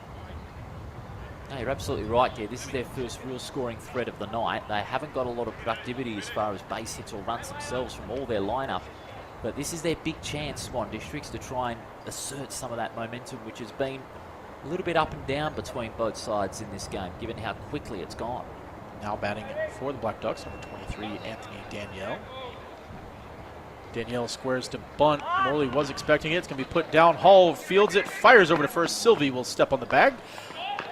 No, you're absolutely right, Gary. This is their first real scoring threat of the night. They haven't got a lot of productivity as far as base hits or runs themselves from all their lineup, but this is their big chance, Swan Districts, to try and assert some of that momentum, which has been a little bit up and down between both sides in this game, given how quickly it's gone. Now batting for the Black Ducks, number 23, Anthony Danielle. Danielle squares to bunt. Morley was expecting it. It's going to be put down. Hall fields it, fires over to first. Sylvie will step on the bag,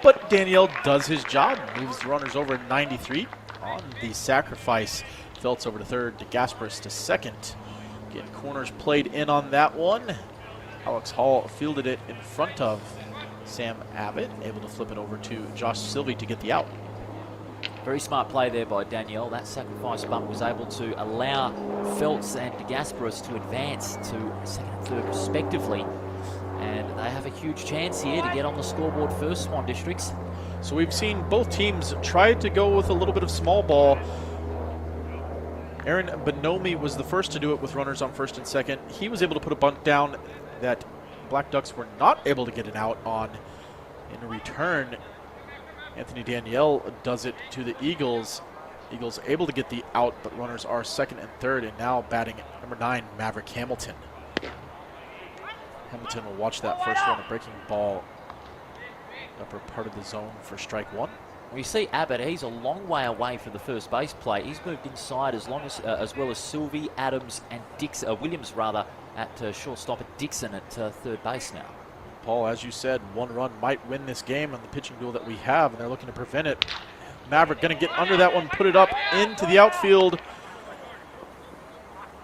but Danielle does his job, moves the runners over at 93 on the sacrifice. Phelps over to 3rd, DeGasperis to 2nd. Again, corners played in on that one. Alex Hall fielded it in front of Sam Abbott, able to flip it over to Josh Sylvie to get the out. Very smart play there by Danielle. That sacrifice bunt was able to allow Phelps and DeGasperis to advance to 2nd and 3rd respectively. And they have a huge chance here to get on the scoreboard first, Swan Districts. So we've seen both teams try to go with a little bit of small ball. Aaron Bonomi was the first to do it with runners on 1st and 2nd. He was able to put a bunt down that Black Ducks were not able to get an out on. In return, Anthony Danielle does it to the Eagles. Eagles able to get the out, but runners are 2nd and 3rd, and now batting at number 9, Maverick Hamilton. Hamilton will watch that first run, a breaking ball, upper part of the zone for strike 1. Well, you see Abbott, he's a long way away from the first base play. He's moved inside as well as Sylvie, Adams, and Williams at shortstop, and Dixon at 3rd base now. Paul, as you said, 1 run might win this game on the pitching duel that we have, and they're looking to prevent it. Maverick going to get under that one, put it up into the outfield.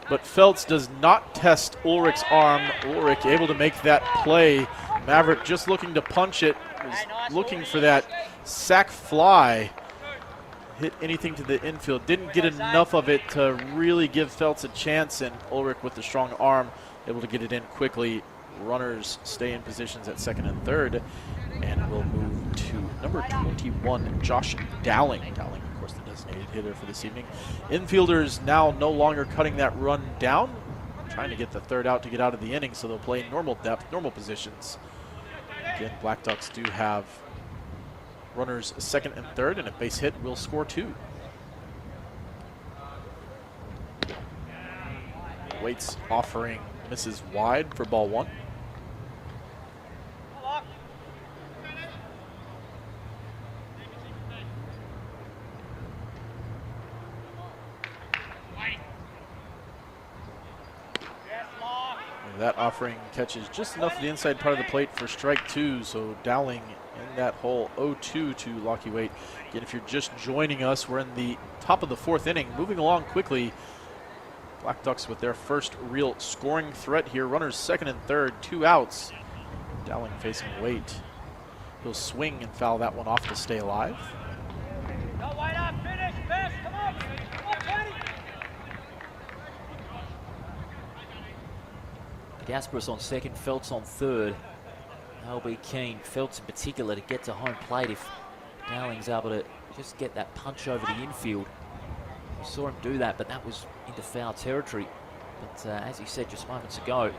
But Phelps does not test Ulrich's arm. Ulrich able to make that play. Maverick just looking to punch it, was looking for that sac fly. Hit anything to the infield. Didn't get enough of it to really give Phelps a chance, and Ulrich with the strong arm able to get it in quickly. Runners stay in positions at 2nd and 3rd, and we'll move to number 21, Josh Dowling. Dowling, of course, the designated hitter for this evening. Infielders now no longer cutting that run down, trying to get the 3rd out to get out of the inning, so they'll play normal depth, normal positions. Again, Black Ducks do have runners 2nd and 3rd, and a base hit will score 2. Waite's offering misses wide for ball 1. That offering catches just enough of the inside part of the plate for strike 2, so Dowling in that hole. 0-2 to Lockie Waite. Again, if you're just joining us, we're in the top of the 4th inning, moving along quickly. Black Ducks with their first real scoring threat here. Runners 2nd and 3rd, 2 outs. Dowling facing Waite. He'll swing and foul that one off to stay alive. Gasparis on 2nd, Phelps on 3rd. they'll be keen, Feltz in particular, to get to home plate if Dowling's able to just get that punch over the infield. We saw him do that, but that was into foul territory. But as he said just moments ago,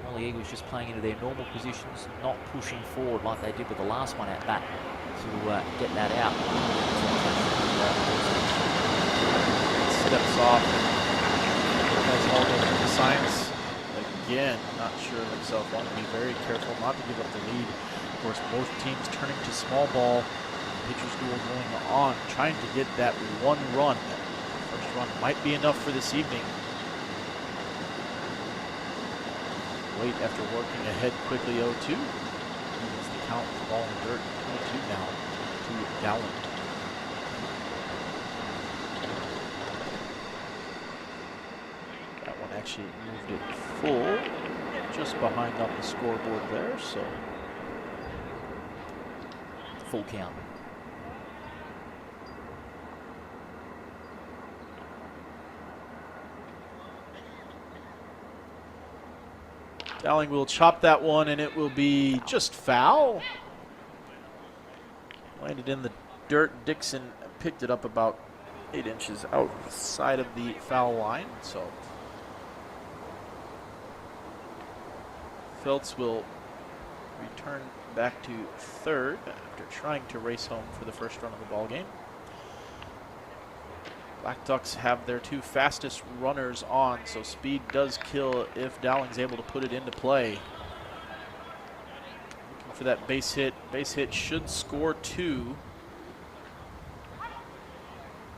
Morley Eagles just playing into their normal positions, not pushing forward like they did with the last one at bat to get that out. Steps off. Has all the science again. Not sure of himself. Want to be very careful not to give up the lead. Of course, both teams turning to small ball. Pitcher's duel going on, trying to get that one run. First run might be enough for this evening. Wait, after working ahead quickly 0-2. Evens the count with the ball in the dirt. 22 now to Dowling. That one actually moved it full, just behind on the scoreboard there, so full count. Dowling will chop that one, and it will be just foul. Landed in the dirt. Dixon picked it up about 8 inches outside of the foul line. So Feltz will return back to third after trying to race home for the first run of the ball game. Black Ducks have their 2 fastest runners on, so speed does kill if Dowling's able to put it into play. Looking for that base hit. Base hit should score 2.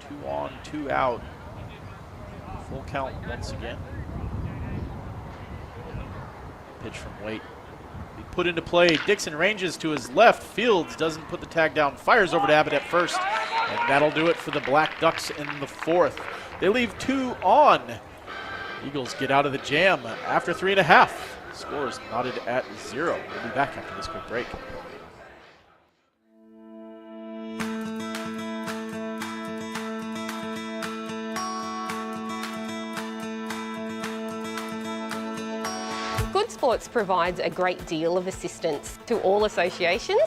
2 on, 2 out. Full count once again. Pitch from Waite. He put into play. Dixon ranges to his left. Fields doesn't put the tag down. Fires over to Abbott at first. And that'll do it for the Black Ducks in the 4th. They leave 2 on. Eagles get out of the jam after 3.5. Score is knotted at 0. We'll be back after this quick break. Good Sports provides a great deal of assistance to all associations.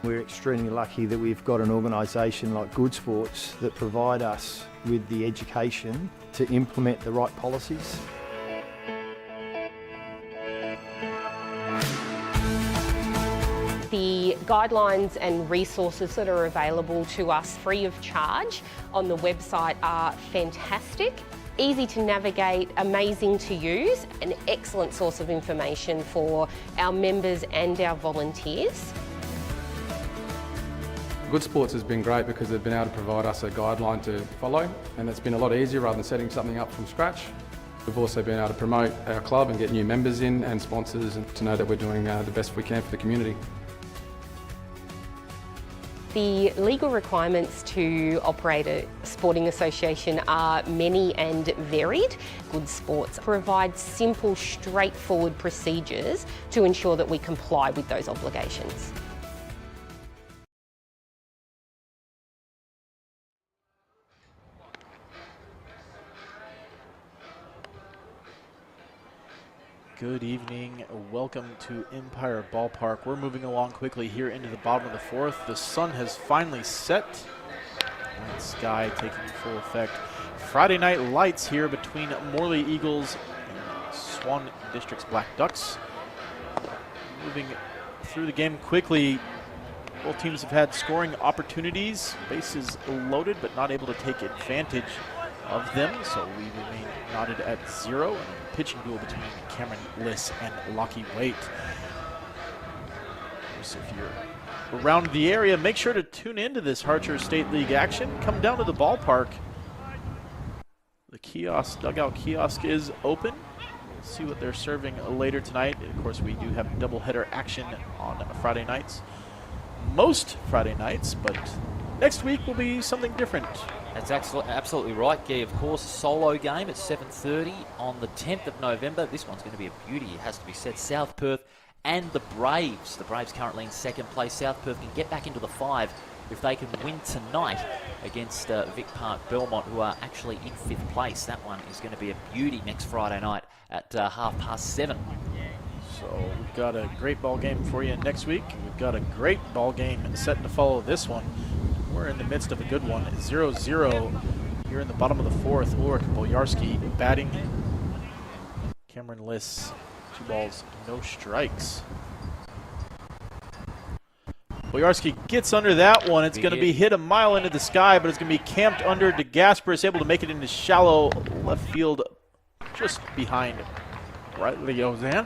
We're extremely lucky that we've got an organisation like Good Sports that provide us with the education to implement the right policies. The guidelines and resources that are available to us free of charge on the website are fantastic, easy to navigate, amazing to use, an excellent source of information for our members and our volunteers. Good Sports has been great because they've been able to provide us a guideline to follow, and it's been a lot easier rather than setting something up from scratch. We've also been able to promote our club and get new members in and sponsors, and to know that we're doing the best we can for the community. The legal requirements to operate a sporting association are many and varied. Good Sports provides simple, straightforward procedures to ensure that we comply with those obligations. Good evening. Welcome to Empire Ballpark. We're moving along quickly here into the bottom of the 4th. The sun has finally set. Night sky taking full effect. Friday night lights here between Morley Eagles and Swan District's Black Ducks. Moving through the game quickly. Both teams have had scoring opportunities. Bases loaded, but not able to take advantage of them. So we remain knotted at 0. Pitching duel between Cameron Liss and Lockie Waite. So if you're around the area, make sure to tune into this Harcher State League action. Come down to the ballpark. The kiosk, dugout kiosk is open. We'll see what they're serving later tonight. Of course, we do have doubleheader action on Friday nights. Most Friday nights, but next week will be something different. That's absolutely right, Guy. Of course, a solo game at 7:30 on the 10th of November. This one's going to be a beauty, it has to be said. South Perth and the Braves. The Braves currently in 2nd place. South Perth can get back into the 5 if they can win tonight against Vic Park Belmont, who are actually in 5th place. That one is going to be a beauty next Friday night at 7:30. So we've got a great ball game for you next week. We've got a great ball game set to follow this one. We're in the midst of a good one. 0-0 here in the bottom of the fourth. Ulrich Bojarski batting. Cameron Liss, 2 balls, no strikes. Bojarski gets under that one. It's going to be hit a mile into the sky, but it's going to be camped under. DeGasper able to make it into shallow left field just behind Riley Ozan.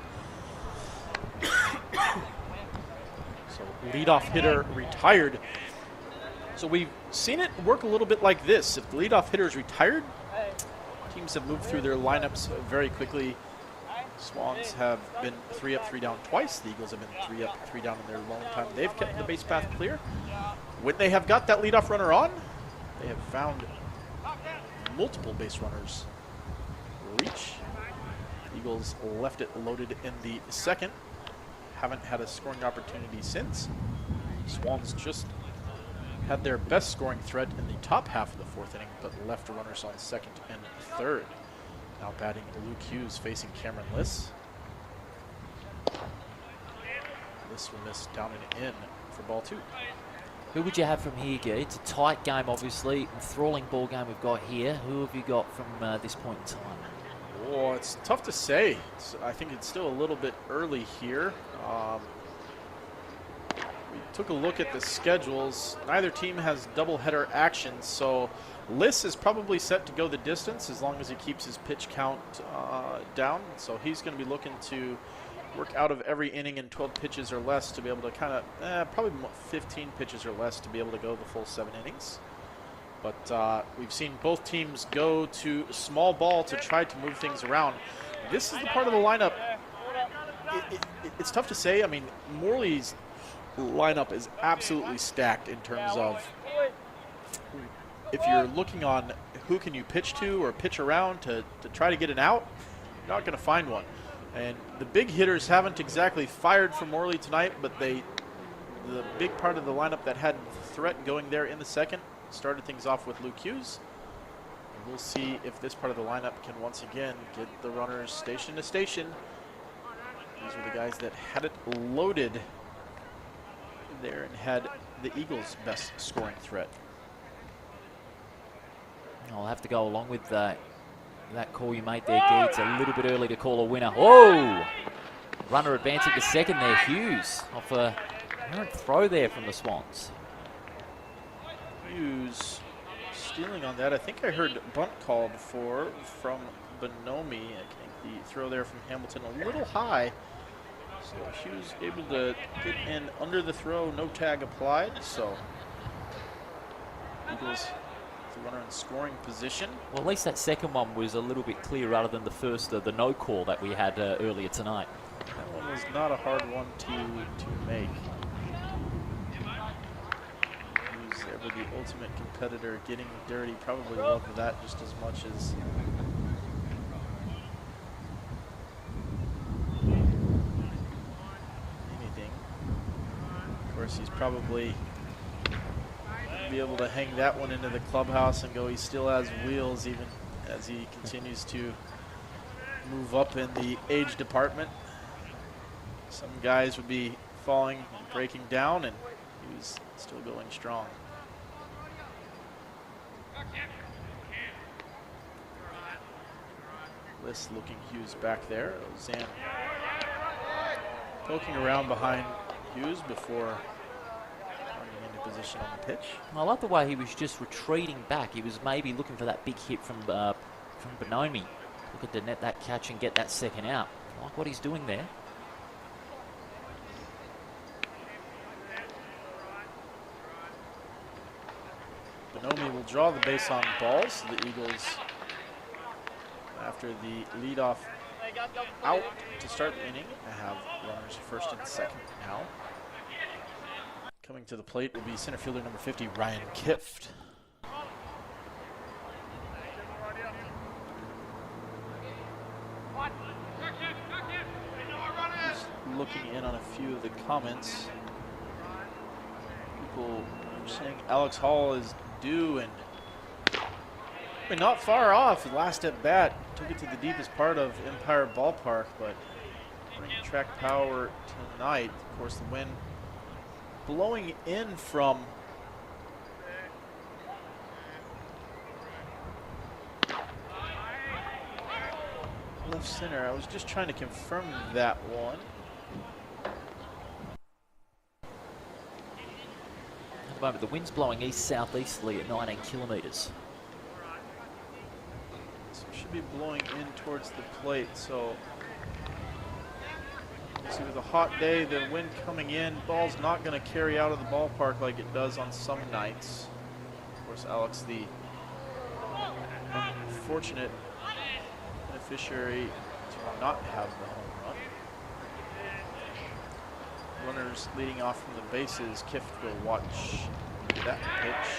So leadoff hitter retired. So we've seen it work a little bit like this. If the leadoff hitter is retired, teams have moved through their lineups very quickly. Swans have been 3 up, 3 down twice. The Eagles have been 3 up, 3 down in their long time. They've kept the base path clear. When they have got that leadoff runner on, they have found multiple base runners reach. Eagles left it loaded in the second. Haven't had a scoring opportunity since. Swans just had their best scoring threat in the top half of the fourth inning, but left runners on second and third. Now batting Luke Hughes facing Cameron Liss. Liss will miss down and in for ball 2. Who would you have from here, Guy? It's a tight game, obviously. Enthralling ball game we've got here. Who have you got from this point in time? Oh, it's tough to say. I think it's still a little bit early here. We took a look at the schedules. Neither team has doubleheader action, so Liss is probably set to go the distance as long as he keeps his pitch count down. So he's going to be looking to work out of every inning in 12 pitches or less to be able to kind of, probably 15 pitches or less to be able to go the full 7 innings. But we've seen both teams go to small ball to try to move things around. This is the part of the lineup. It's tough to say. I mean, Morley's lineup is absolutely stacked in terms of if you're looking on who can you pitch to or pitch around to try to get an out, you're not going to find one. And the big hitters haven't exactly fired for Morley tonight, but the big part of the lineup that had threat going there in the second started things off with Luke Hughes. And we'll see if this part of the lineup can once again get the runners station to station. These were the guys that had it loaded there and had the Eagles' best scoring threat. I'll have to go along with that call you made there, Guy. It's a little bit early to call a winner. Whoa! Runner advancing to second there, Hughes, off a errant throw there from the Swans. Hughes stealing on that. I think I heard bunt called for from Bonomi. I think the throw there from Hamilton a little high. So Hughes able to get in under the throw, no tag applied. So Eagles the runner in scoring position. Well, at least that second one was a little bit clear rather than the first, the no call that we had earlier tonight. That one was not a hard one to make. Who's ever the ultimate competitor, getting dirty, probably loved that just as much as anything. Of course, he's probably be able to hang that one into the clubhouse and go, he still has wheels even as he continues to move up in the age department. Some guys would be falling and breaking down, and he was still going strong. Liss looking Hughes back there. Ozan poking around behind Hughes before position on the pitch. I love the way he was just retreating back. He was maybe looking for that big hit from Bonomi. Looking to net that catch and get that second out. I like what he's doing there. Bonomi will draw the base on balls. The Eagles, after the leadoff out to start the inning, have runners first and second now. Coming to the plate will be center fielder number 50, Ryan Kift. Just looking in on a few of the comments. People are saying Alex Hall is due, and not far off. Last at bat took it to the deepest part of Empire Ballpark, but bring track power tonight. Of course, the wind blowing in from left center. I was just trying to confirm that one. At the moment, the wind's blowing east-southeasterly at 19 kilometres. So it should be blowing in towards the plate. So see, with a hot day, the wind coming in, ball's not going to carry out of the ballpark like it does on some nights. Of course, Alex, the unfortunate beneficiary to not have the home run. Runners leading off from the bases. Kift will watch that pitch.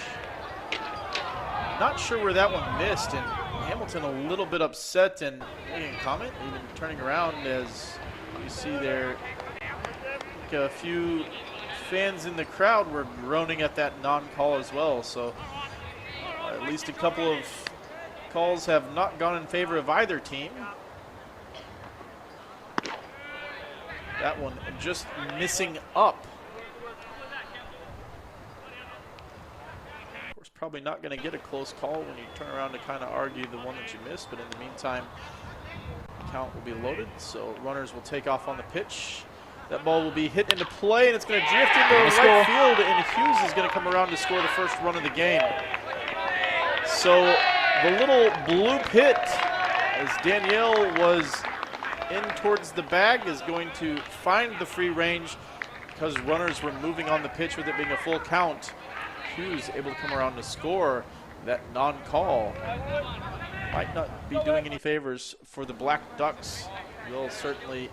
Not sure where that one missed, and Hamilton a little bit upset and making a comment, even turning around as you see there. A few fans in the crowd were groaning at that non-call as well, so at least a couple of calls have not gone in favor of either team. That one just missing up. Of course, probably not going to get a close call when you turn around to kind of argue the one that you missed, but in the meantime, the count will be loaded, so runners will take off on the pitch. That ball will be hit into play, and it's going to drift into right field, and Hughes is going to come around to score the first run of the game. So the little bloop hit, as Danielle was in towards the bag, is going to find the free range because runners were moving on the pitch with it being a full count. Hughes able to come around to score. That non-call might not be doing any favors for the Black Ducks. They'll certainly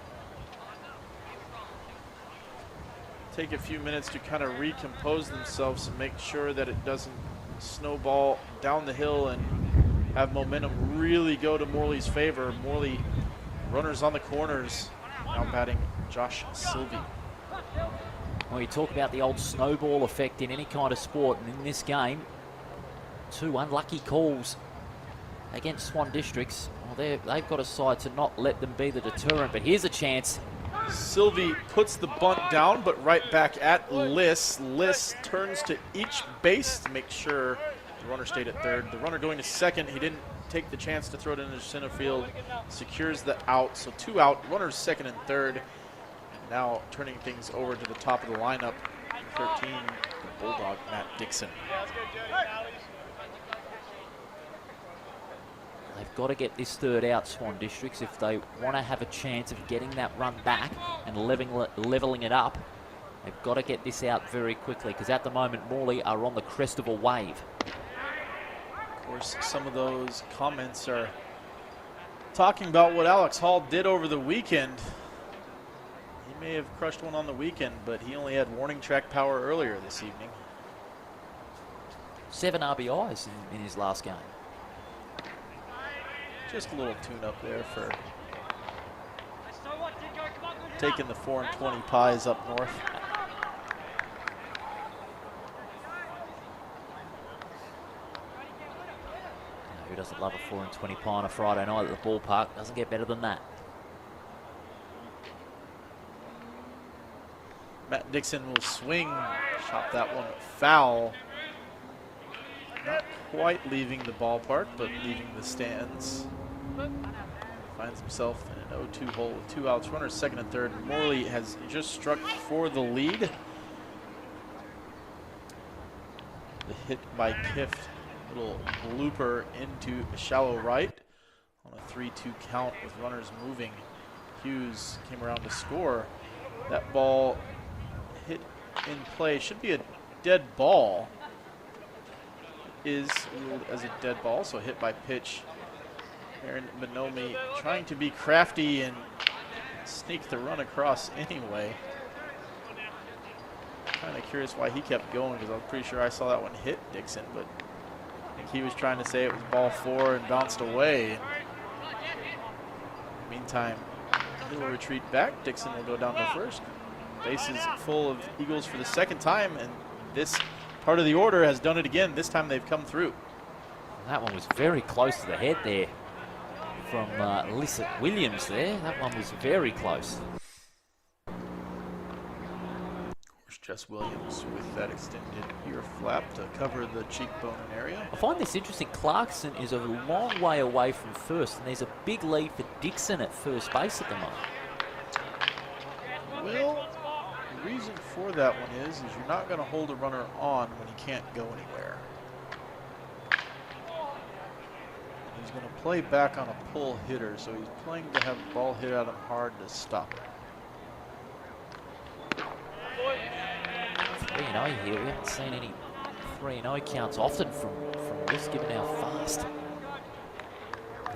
take a few minutes to kind of recompose themselves and make sure that it doesn't snowball down the hill and have momentum really go to Morley's favor. Morley, runners on the corners, now batting Josh Sylvie. Well, you talk about the old snowball effect in any kind of sport, and in this game, two unlucky calls against Swan Districts. Well, they've got a side to not let them be the deterrent, but here's a chance. Sylvie puts the bunt down, but right back at Liss. Liss turns to each base to make sure the runner stayed at third. The runner going to second, he didn't take the chance to throw it into center field, secures the out. So 2 out, runners second and third. And now turning things over to the top of the lineup, 13, the Bulldog, Matt Dixon. They've got to get this third out, Swan Districts, if they want to have a chance of getting that run back and leveling it up. They've got to get this out very quickly, because at the moment Morley are on the crest of a wave. Of course, some of those comments are talking about what Alex Hall did over the weekend. He may have crushed one on the weekend, but he only had warning track power earlier this evening. 7 RBIs in his last game. Just a little tune-up there for taking the 4-20 pies up north. Who doesn't love a 4-20 pie on a Friday night at the ballpark? Doesn't get better than that. Matt Dixon will swing, shot that one foul. Not quite leaving the ballpark, but leaving the stands. Finds himself in an 0-2 hole with 2 outs, runners second and third. Morley has just struck for the lead. The hit by Kift, little blooper into shallow right on a 3-2 count with runners moving. Hughes came around to score. That ball hit in play, should be a dead ball. Is ruled as a dead ball, so hit by pitch. Aaron Bonomi trying to be crafty and sneak the run across anyway. Kind of curious why he kept going, because I was pretty sure I saw that one hit Dixon, but I think he was trying to say it was ball 4 and bounced away. Meantime, he will retreat back. Dixon will go down to first. Bases full of Eagles for the second time, and this part of the order has done it again. This time they've come through. That one was very close to the head there. from Lissett Williams there. That one was very close. Jess Williams with that extended ear flap to cover the cheekbone area. I find this interesting. Clarkson is a long way away from first, and there's a big lead for Dixon at first base at the moment. Well, the reason for that one is you're not going to hold a runner on when he can't go anywhere. He's going to play back on a pull hitter, so he's playing to have the ball hit at him hard to stop it. 3-0 here. We haven't seen any 3-0 counts often from this, given how fast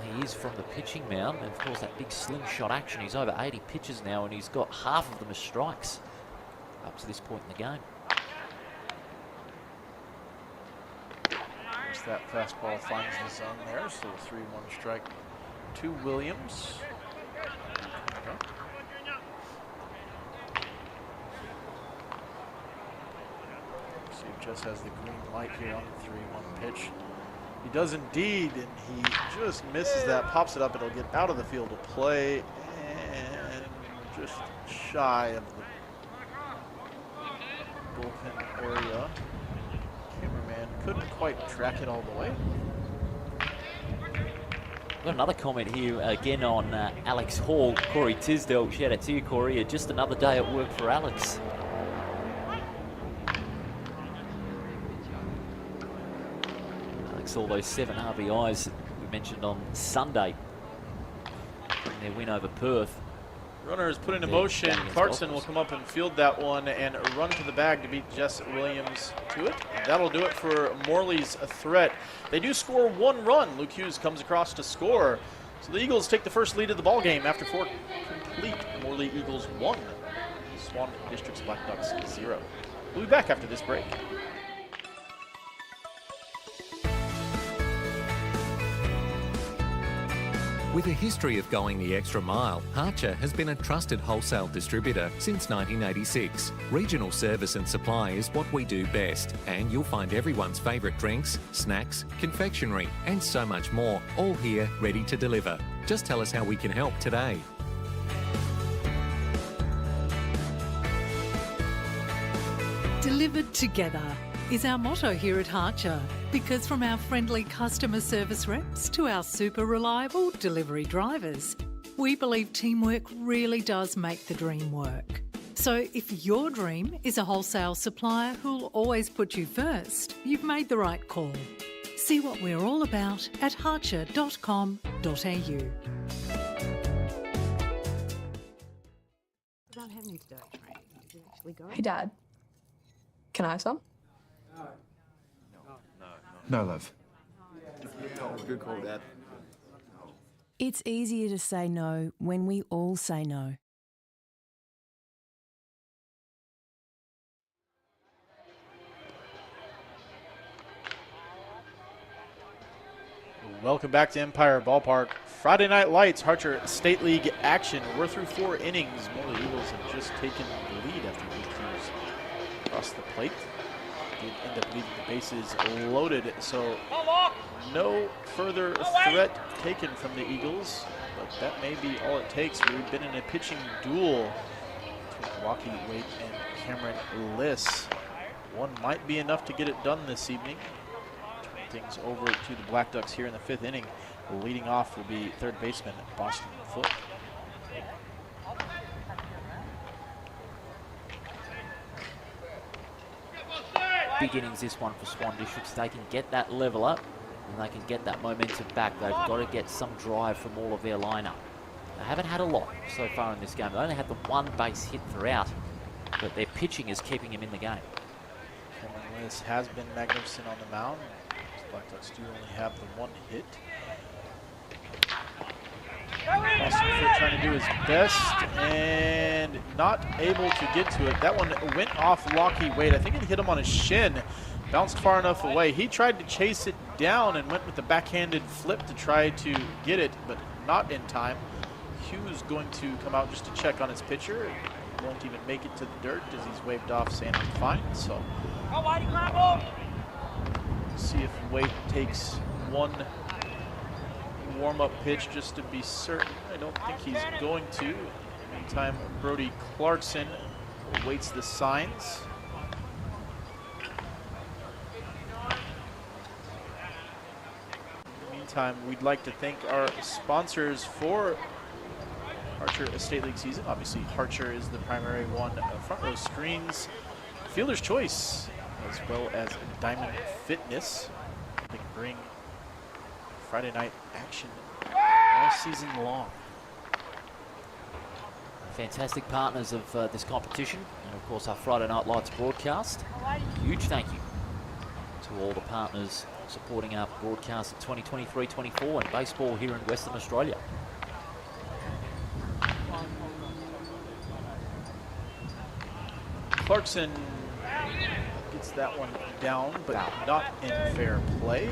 he is from the pitching mound. And of course, that big slingshot action. He's over 80 pitches now, and he's got half of them as strikes up to this point in the game. As that fastball finds the zone there, so 3-1 strike to Williams. Just has the green light here on the 3-1 pitch. He does indeed, and he just misses that, pops it up. It'll get out of the field of play and just shy of the bullpen area. Cameraman couldn't quite track it all the way. Got another comment here again on Alex Hall. Corey Tisdale, shout out to you, Corey. Just another day at work for Alex. All those 7 RBIs that we mentioned on Sunday in their win over Perth. Runner is put into motion. Clarkson will come up and field that one and run to the bag to beat Jess Williams to it. And that'll do it for Morley's threat. They do score 1 run. Luke Hughes comes across to score. So the Eagles take the first lead of the ball game after 4 complete. Morley Eagles 1. Swan District's Black Ducks 0. We'll be back after this break. With a history of going the extra mile, Harcher has been a trusted wholesale distributor since 1986. Regional service and supply is what we do best, and you'll find everyone's favourite drinks, snacks, confectionery, and so much more, all here ready to deliver. Just tell us how we can help today. Delivered together is our motto here at Harcher, because from our friendly customer service reps to our super reliable delivery drivers, we believe teamwork really does make the dream work. So if your dream is a wholesale supplier who'll always put you first, you've made the right call. See what we're all about at harcher.com.au. Hey, Dad. Can I have some? No, love. Good call, Dad. It's easier to say no when we all say no. Welcome back to Empire Ballpark. Friday Night Lights, Harcher State League action. We're through 4 innings. Morley Eagles have just taken the lead after Luke Hughes across the plate. Did end up leaving the bases loaded, so no further threat taken from the Eagles, but that may be all it takes. We've been in a pitching duel between Walkie Wade and Cameron Liss. One might be enough to get it done this evening. Turn things over to the Black Ducks here in the 5th inning. Leading off will be third baseman Boston Foote. Big innings this one for Swan Districts. They can get that level up and they can get that momentum back. They've got to get some drive from all of their lineup. They haven't had a lot so far in this game. They only had the 1 base hit throughout, but their pitching is keeping him in the game. Cameron Liss has been magnificent on the mound. The Black Ducks do only have the 1 hit. Boston Foote trying to do his best and not able to get to it. That one went off Lockie Wade. I think it hit him on his shin. Bounced far enough away. He tried to chase it down and went with the backhanded flip to try to get it, but not in time. Hughes going to come out just to check on his pitcher. Won't even make it to the dirt as he's waved off saying I'm fine. So see if Wade takes one warm-up pitch just to be certain. I don't think he's going to. In the meantime, Brody Clarkson awaits the signs. In the meantime, we'd like to thank our sponsors for Harcher Estate League season. Obviously, Harcher is the primary one. Front row screens, Fielder's Choice, as well as Diamond Fitness. They can bring Friday night action all season long. Fantastic partners of this competition, and of course our Friday Night Lights broadcast. Huge thank you to all the partners supporting our broadcast of 2023-24 and baseball here in Western Australia. Clarkson gets that one down, but not in fair play.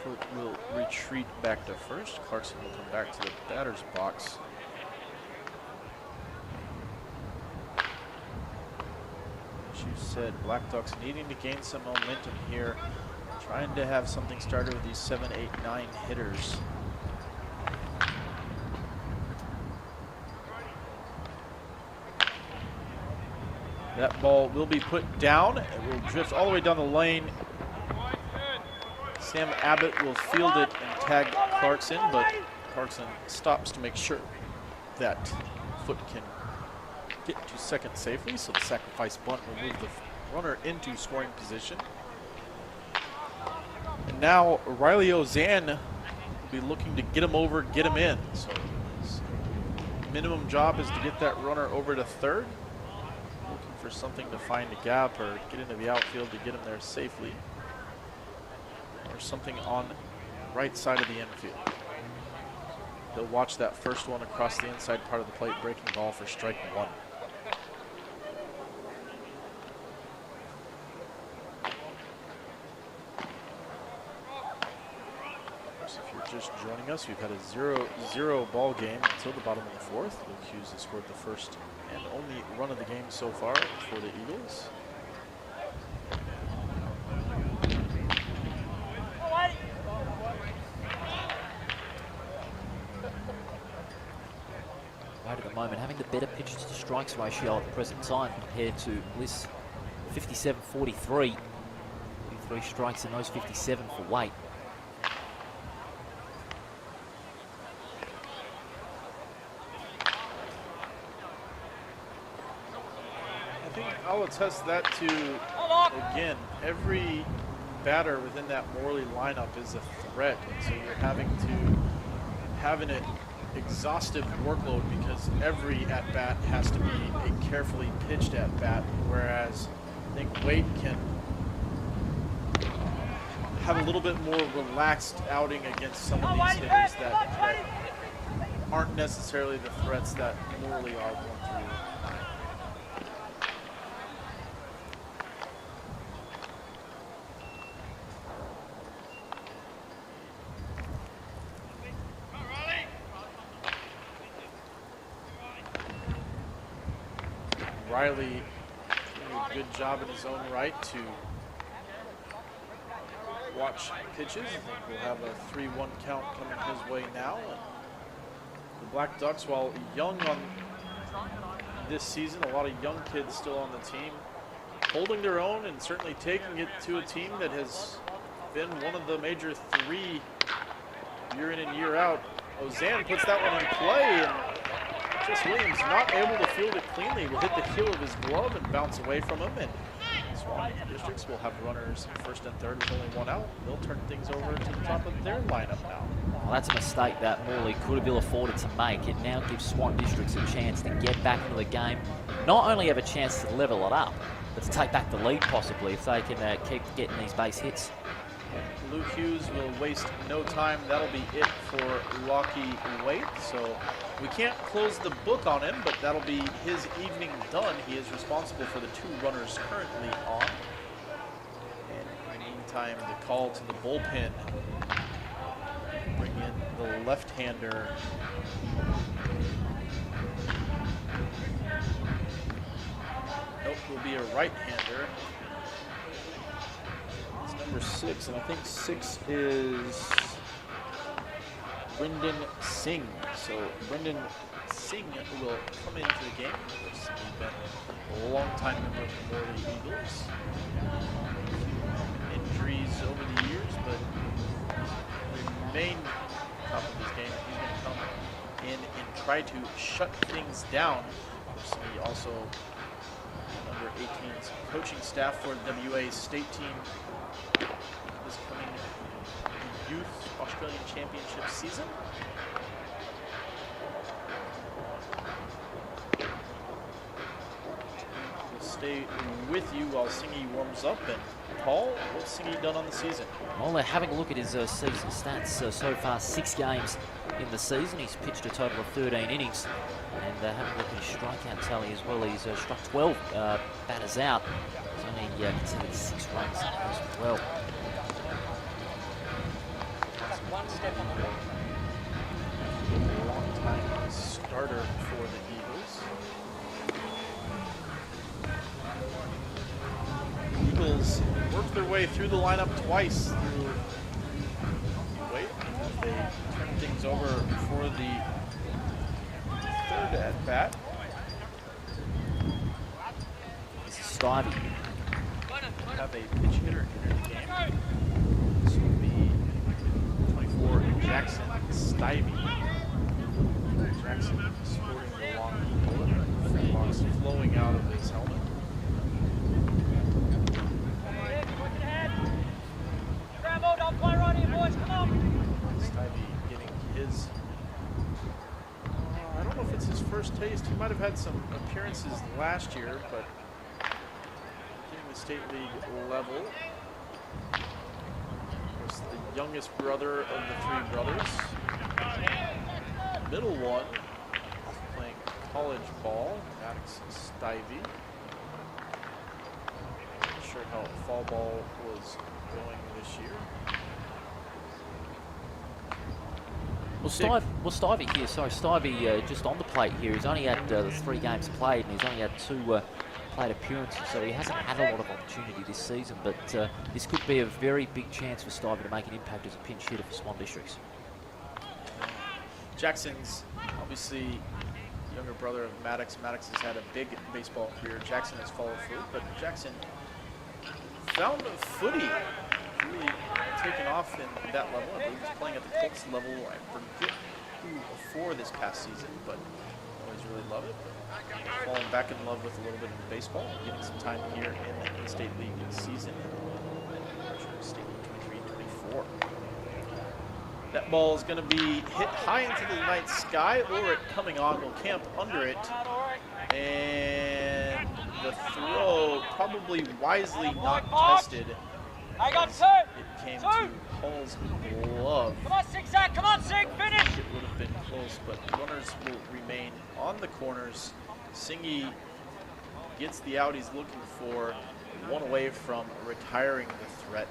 Foot will retreat back to first. Clarkson will come back to the batter's box. As you said, Black Ducks needing to gain some momentum here. Trying to have something started with these 7, 8, 9 hitters. That ball will be put down. It will drift all the way down the lane. Sam Abbott will field it and tag Clarkson, but Clarkson stops to make sure that Foot can get to second safely. So the sacrifice bunt will move the runner into scoring position. And now Riley Ozan will be looking to get him over, get him in. So his minimum job is to get that runner over to third. Looking for something to find a gap or get into the outfield to get him there safely. Or something on the right side of the infield. He'll watch that first one across the inside part of the plate, breaking ball for strike one. Just joining us, we've had a 0-0 ball game until the bottom of the fourth. Luke Hughes has scored the first and only run of the game so far for the Eagles. Right at the moment, having the better pitches to strikes ratio at the present time compared to Bliss 57-43. 43 strikes in those 57 for Waite. I'll attest that to, again, every batter within that Morley lineup is a threat. And so you're having to have an exhaustive workload because every at-bat has to be a carefully pitched at-bat, whereas I think Waite can have a little bit more relaxed outing against some of these hitters that aren't necessarily the threats that Morley are going through. Riley doing a good job in his own right to watch pitches. I think we'll have a 3-1 count coming his way now. And the Black Ducks, while young on this season, a lot of young kids still on the team, holding their own and certainly taking it to a team that has been one of the major three year in and year out. Ozan puts that one in play, and Jess Williams not able to field it cleanly. Will hit the heel of his glove and bounce away from him. And Swan Districts will have runners first and third with only one out. They'll turn things over to the top of their lineup now. Well, that's a mistake that Morley could have ill afforded to make. It now gives Swan Districts a chance to get back into the game. Not only have a chance to level it up, but to take back the lead possibly if they can keep getting these base hits. Luke Hughes will waste no time. That'll be it for Lockie Waite. So we can't close the book on him, but that'll be his evening done. He is responsible for the two runners currently on. And in the meantime, the call to the bullpen. Bring in the left-hander. Nope, will be a right-hander. It's number 6, and I think 6 is Brendan Singh. So Brendan Singh will come into the game. Of course, he's been a long-time member of the Morley Eagles. Injuries over the years, but the main top of this game, he's going to come in and try to shut things down. He also under 18's coaching staff for the WA state team this coming Youth Australian Championship season. We'll stay with you while Singy warms up. And Paul, what's Singy done on the season? Well, having a look at his season stats so far, 6 games in the season. He's pitched a total of 13 innings. And having a look at his strikeout tally as well, he's struck 12 batters out. He's only conceded 6 runs as well. Long-time starter for the Eagles. Eagles worked their way through the lineup twice through wait as they turn things over for the third at bat. This is Stivey. Have a pitch hitter enter the game. This will be 24 Jackson Stivey. Jackson sporting the long bullet, fetlocks flowing out of his helmet. Stivey getting his, I don't know if it's his first taste. He might have had some appearances last year, but getting the state league level. Of course, the youngest brother of the 3 brothers. Middle one playing college ball, Maddox Stivey. Not sure how fall ball was going this year. Well, Stivey here, sorry, Stivey just on the plate here. He's only had 3 games played, and he's only had 2 plate appearances, so he hasn't had a lot of opportunity this season, but this could be a very big chance for Stivey to make an impact as a pinch hitter for Swan Districts. Jackson's obviously younger brother of Maddox. Maddox has had a big baseball career. Jackson has followed through, but Jackson found a footy, really taken off in that level. I believe he's playing at the Colts level. I forget who before this past season, but always really love it. Falling back in love with a little bit of baseball, getting some time here in the state league season. State League 23-24. That ball is going to be hit high into the night sky. Ulrich coming on will camp under it. And the throw probably wisely not tested. It came to Hall's glove. Come on, Sig, Zach. Come on, Sig. Finish. It would have been close, but runners will remain on the corners. Singy gets the out he's looking for. 1 away from retiring the threat.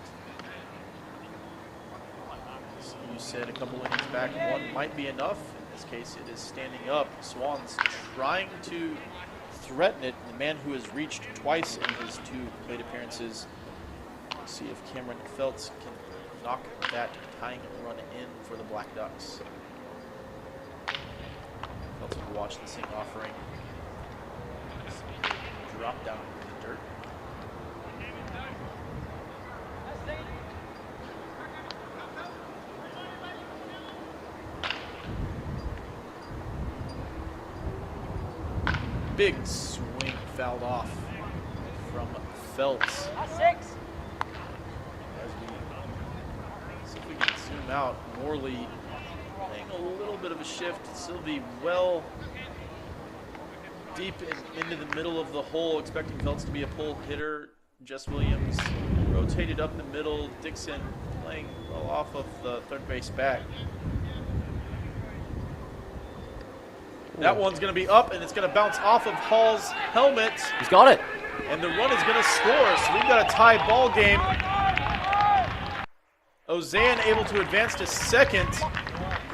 You said a couple innings back, 1 might be enough. In this case, it is standing up. Swan's trying to threaten it. The man who has reached twice in his 2 plate appearances. Let's see if Cameron Feltz can knock that tying run in for the Black Ducks. Feltz will watch this thing offering. Drop down into the dirt. Big swing fouled off from Feltz. Six. As we see if we can zoom out, Morley playing a little bit of a shift. Sylvie well deep into the middle of the hole, expecting Feltz to be a pull hitter. Jess Williams rotated up the middle. Dixon playing well off of the third base back. That one's going to be up, and it's going to bounce off of Hall's helmet. He's got it. And the run is going to score, so we've got a tie ball game. Ozan able to advance to second.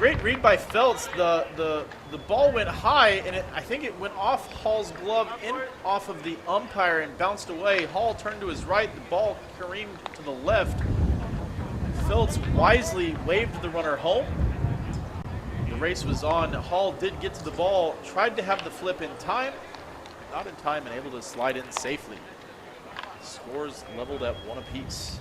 Great read by Feltz. The ball went high, and I think it went off Hall's glove, off of the umpire, and bounced away. Hall turned to his right. The ball careened to the left. Feltz wisely waved the runner home. The race was on. Hall did get to the ball, tried to have the flip in time, not in time, and able to slide in safely. Scores leveled at 1 apiece.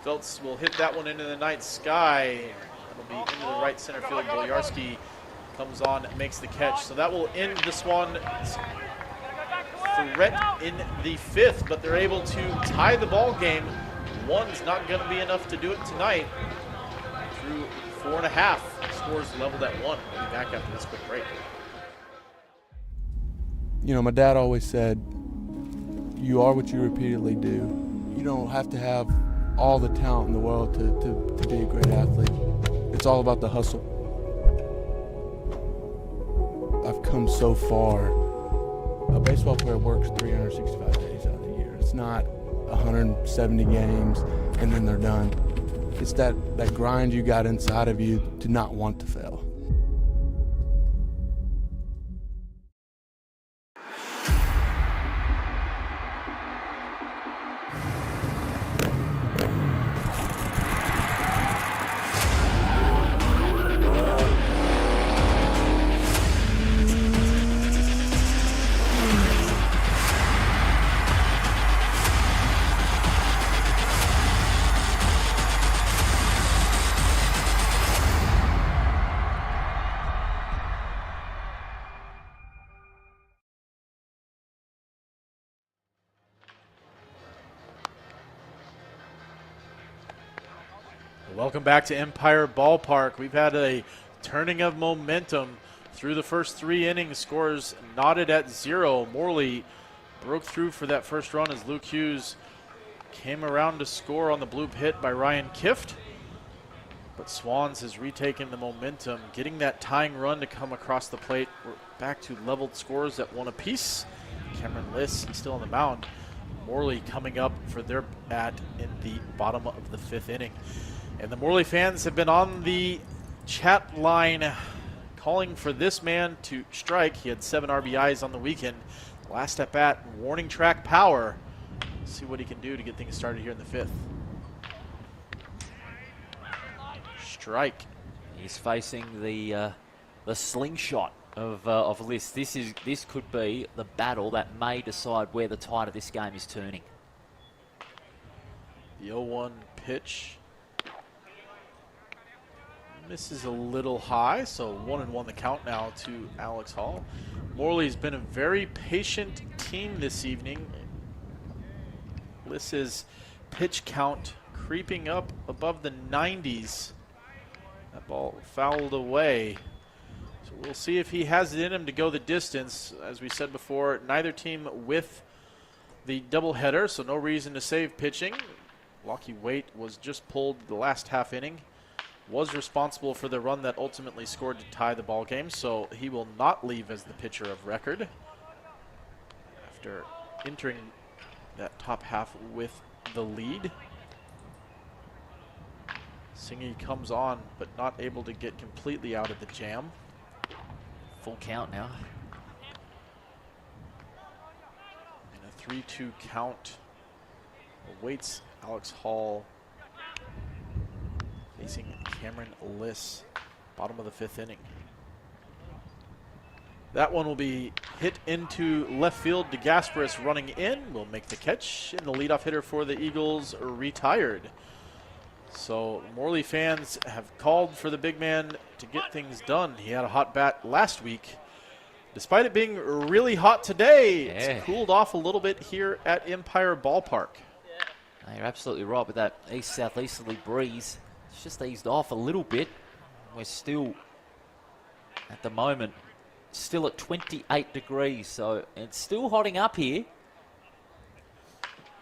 Feltz will hit that one into the night sky. It'll be into the right center field. Boyarsky comes on and makes the catch. So that will end the Swan threat in the 5th, but they're able to tie the ball game. 1's not going to be enough to do it tonight. Through 4.5, scores leveled at 1. We'll be back after this quick break. You know, my dad always said, you are what you repeatedly do. You don't have to have all the talent in the world to be a great athlete. It's all about the hustle. I've come so far. A baseball player works 365 days out of the year. It's not 170 games and then they're done. It's that grind you got inside of you to not want to fail. Welcome back to Empire Ballpark. We've had a turning of momentum through the first 3 innings. Scores knotted at 0. Morley broke through for that first run as Luke Hughes came around to score on the bloop hit by Ryan Kift. But Swans has retaken the momentum, getting that tying run to come across the plate. We're back to leveled scores at 1 apiece. Cameron Liss still on the mound. Morley coming up for their bat in the bottom of the 5th inning. And the Morley fans have been on the chat line calling for this man to strike. He had 7 RBIs on the weekend. Last at bat, warning track power. See what he can do to get things started here in the 5th. Strike. He's facing the slingshot of Liss. This could be the battle that may decide where the tide of this game is turning. The 0-1 pitch. Misses a little high, so 1-1 the count now to Alex Hall. Morley's been a very patient team this evening. Liss's pitch count creeping up above the 90s. That ball fouled away. So we'll see if he has it in him to go the distance. As we said before, neither team with the doubleheader, so no reason to save pitching. Lockie Waite was just pulled the last half inning. Was responsible for the run that ultimately scored to tie the ball game, so he will not leave as the pitcher of record after entering that top half with the lead. Singy comes on, but not able to get completely out of the jam. Full count now. And a 3-2 count awaits Alex Hall facing Cameron Liss, bottom of the 5th inning. That one will be hit into left field. DeGasperis running in will make the catch, and the leadoff hitter for the Eagles retired. So Morley fans have called for the big man to get things done. He had a hot bat last week. Despite it being really hot today, It's cooled off a little bit here at Empire Ballpark. You're absolutely right with that east-southeasterly breeze. It's just eased off a little bit. We're still, at the moment, still at 28 degrees, so it's still hotting up here.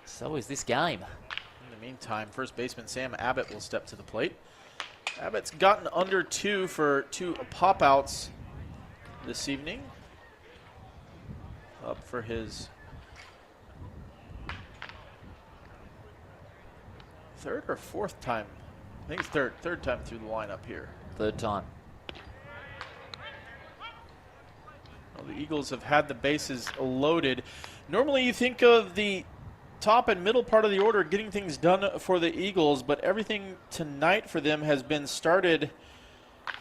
So is this game. In the meantime, first baseman Sam Abbott will step to the plate. Abbott's gotten under 2 for 2 pop-outs this evening. Up for his third or fourth time. I think it's third time through the lineup here. Third time. Well, the Eagles have had the bases loaded. Normally you think of the top and middle part of the order getting things done for the Eagles, but everything tonight for them has been started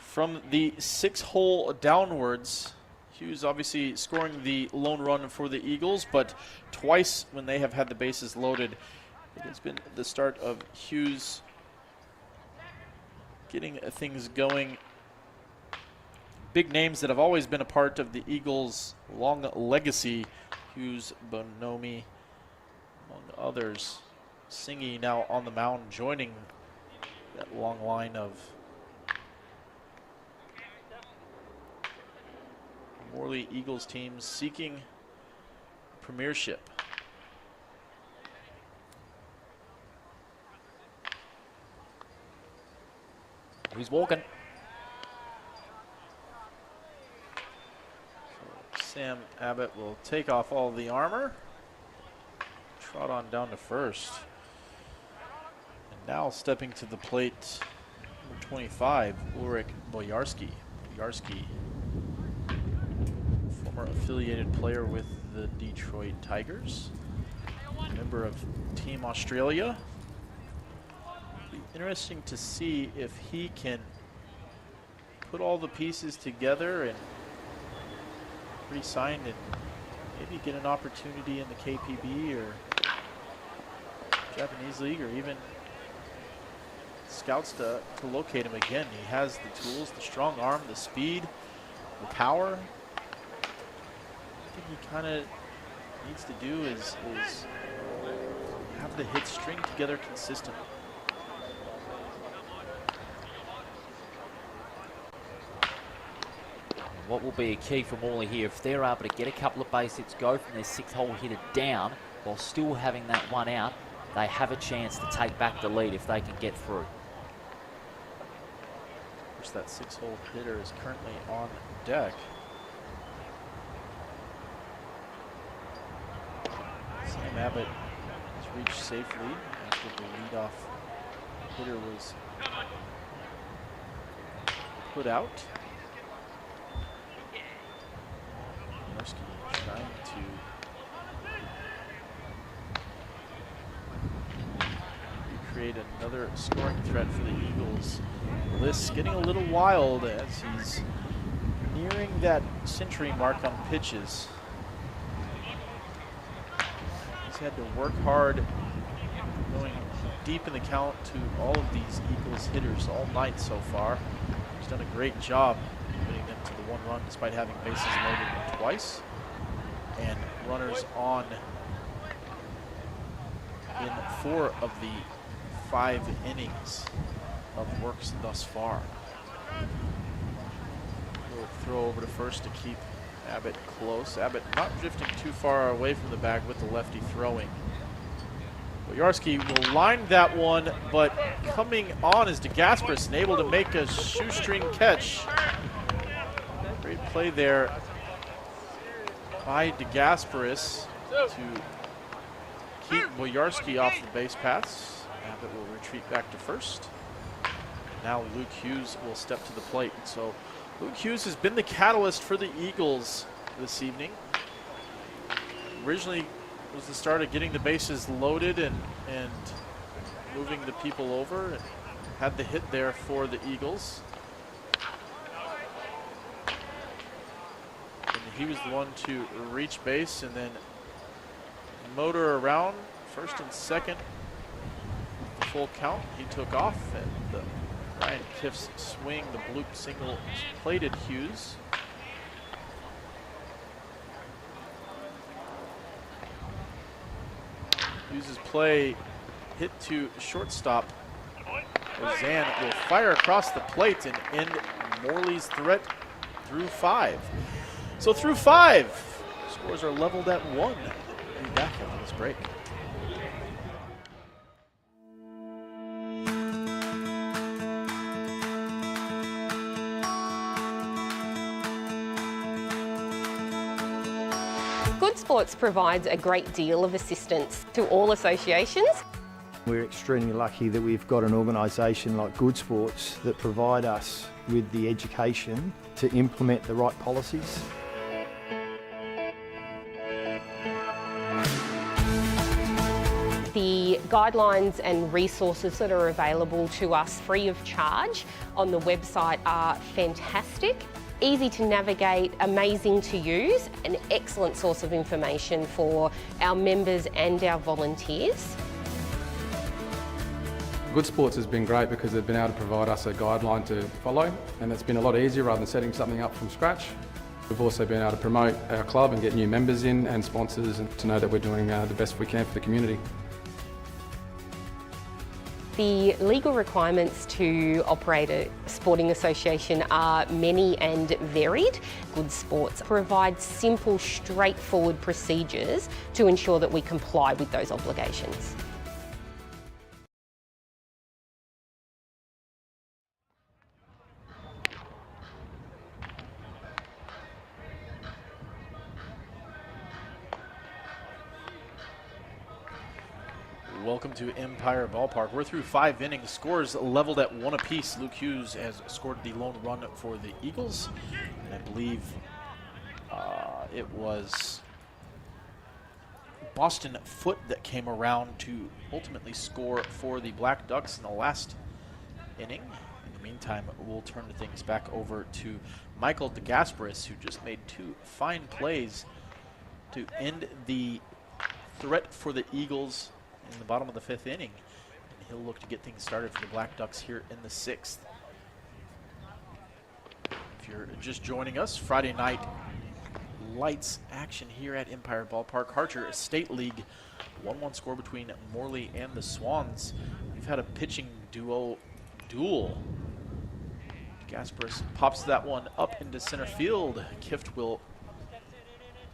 from the 6-hole downwards. Hughes obviously scoring the lone run for the Eagles, but twice when they have had the bases loaded, it has been the start of Hughes getting things going. Big names that have always been a part of the Eagles' long legacy. Hughes, Bonomi, among others. Singy now on the mound, joining that long line of Morley Eagles teams seeking premiership. He's walking. So Sam Abbott will take off all the armor, trot on down to first. And now stepping to the plate, number 25, Ulrich Bojarski. Bojarski, former affiliated player with the Detroit Tigers, member of Team Australia. Be interesting to see if he can put all the pieces together and re-sign and maybe get an opportunity in the KPB or Japanese League, or even scouts to locate him again. He has the tools, the strong arm, the speed, the power. I think he kind of needs to do is have the hits string together consistently. What will be a key for Morley here, if they're able to get a couple of base hits, go from their 6-hole hitter down while still having that one out, they have a chance to take back the lead if they can get through. Of course, that 6-hole hitter is currently on deck. Sam Abbott has reached safely after the leadoff hitter was put out. Trying to create another scoring threat for the Eagles. List getting a little wild as he's nearing that century mark on pitches. He's had to work hard going deep in the count to all of these Eagles hitters all night so far. He's done a great job putting them to the 1 run despite having bases loaded twice and runners on in 4 of the 5 innings of works thus far. We'll throw over to first to keep Abbott close. Abbott not drifting too far away from the bag with the lefty throwing. Bojarski will line that one, but coming on is DeGasperis and able to make a shoestring catch. Great play there by DeGasperis to keep Bojarski off the base paths. Abbott will retreat back to first. Now Luke Hughes will step to the plate. So Luke Hughes has been the catalyst for the Eagles this evening. Originally was the start of getting the bases loaded and moving the people over, and had the hit there for the Eagles. And he was the one to reach base and then motor around first and second. The full count, he took off, and the Ryan Kiff's swing, the bloop single, plated Hughes. Hughes' play hit to shortstop. Zan will fire across the plate and end Morley's threat through 5. So through 5, scores are leveled at 1. We'll be back after this break. Good Sports provides a great deal of assistance to all associations. We're extremely lucky that we've got an organisation like Good Sports that provide us with the education to implement the right policies. The guidelines and resources that are available to us free of charge on the website are fantastic, easy to navigate, amazing to use, an excellent source of information for our members and our volunteers. Good Sports has been great because they've been able to provide us a guideline to follow, and it's been a lot easier rather than setting something up from scratch. We've also been able to promote our club and get new members in and sponsors, and to know that we're doing the best we can for the community. The legal requirements to operate a sporting association are many and varied. Good Sports provides simple, straightforward procedures to ensure that we comply with those obligations. Welcome to Empire Ballpark. We're through 5 innings. Scores leveled at 1 apiece. Luke Hughes has scored the lone run for the Eagles. And I believe it was Boston Foot that came around to ultimately score for the Black Ducks in the last inning. In the meantime, we'll turn things back over to Michael DeGasperis, who just made 2 fine plays to end the threat for the Eagles in the bottom of the 5th inning, and he'll look to get things started for the Black Ducks here in the 6th. If you're just joining us, Friday night lights action here at Empire Ballpark. Harcher State League 1-1 score between Morley and the Swans. We've had a pitching duel. Gasperis pops that one up into center field. Kift will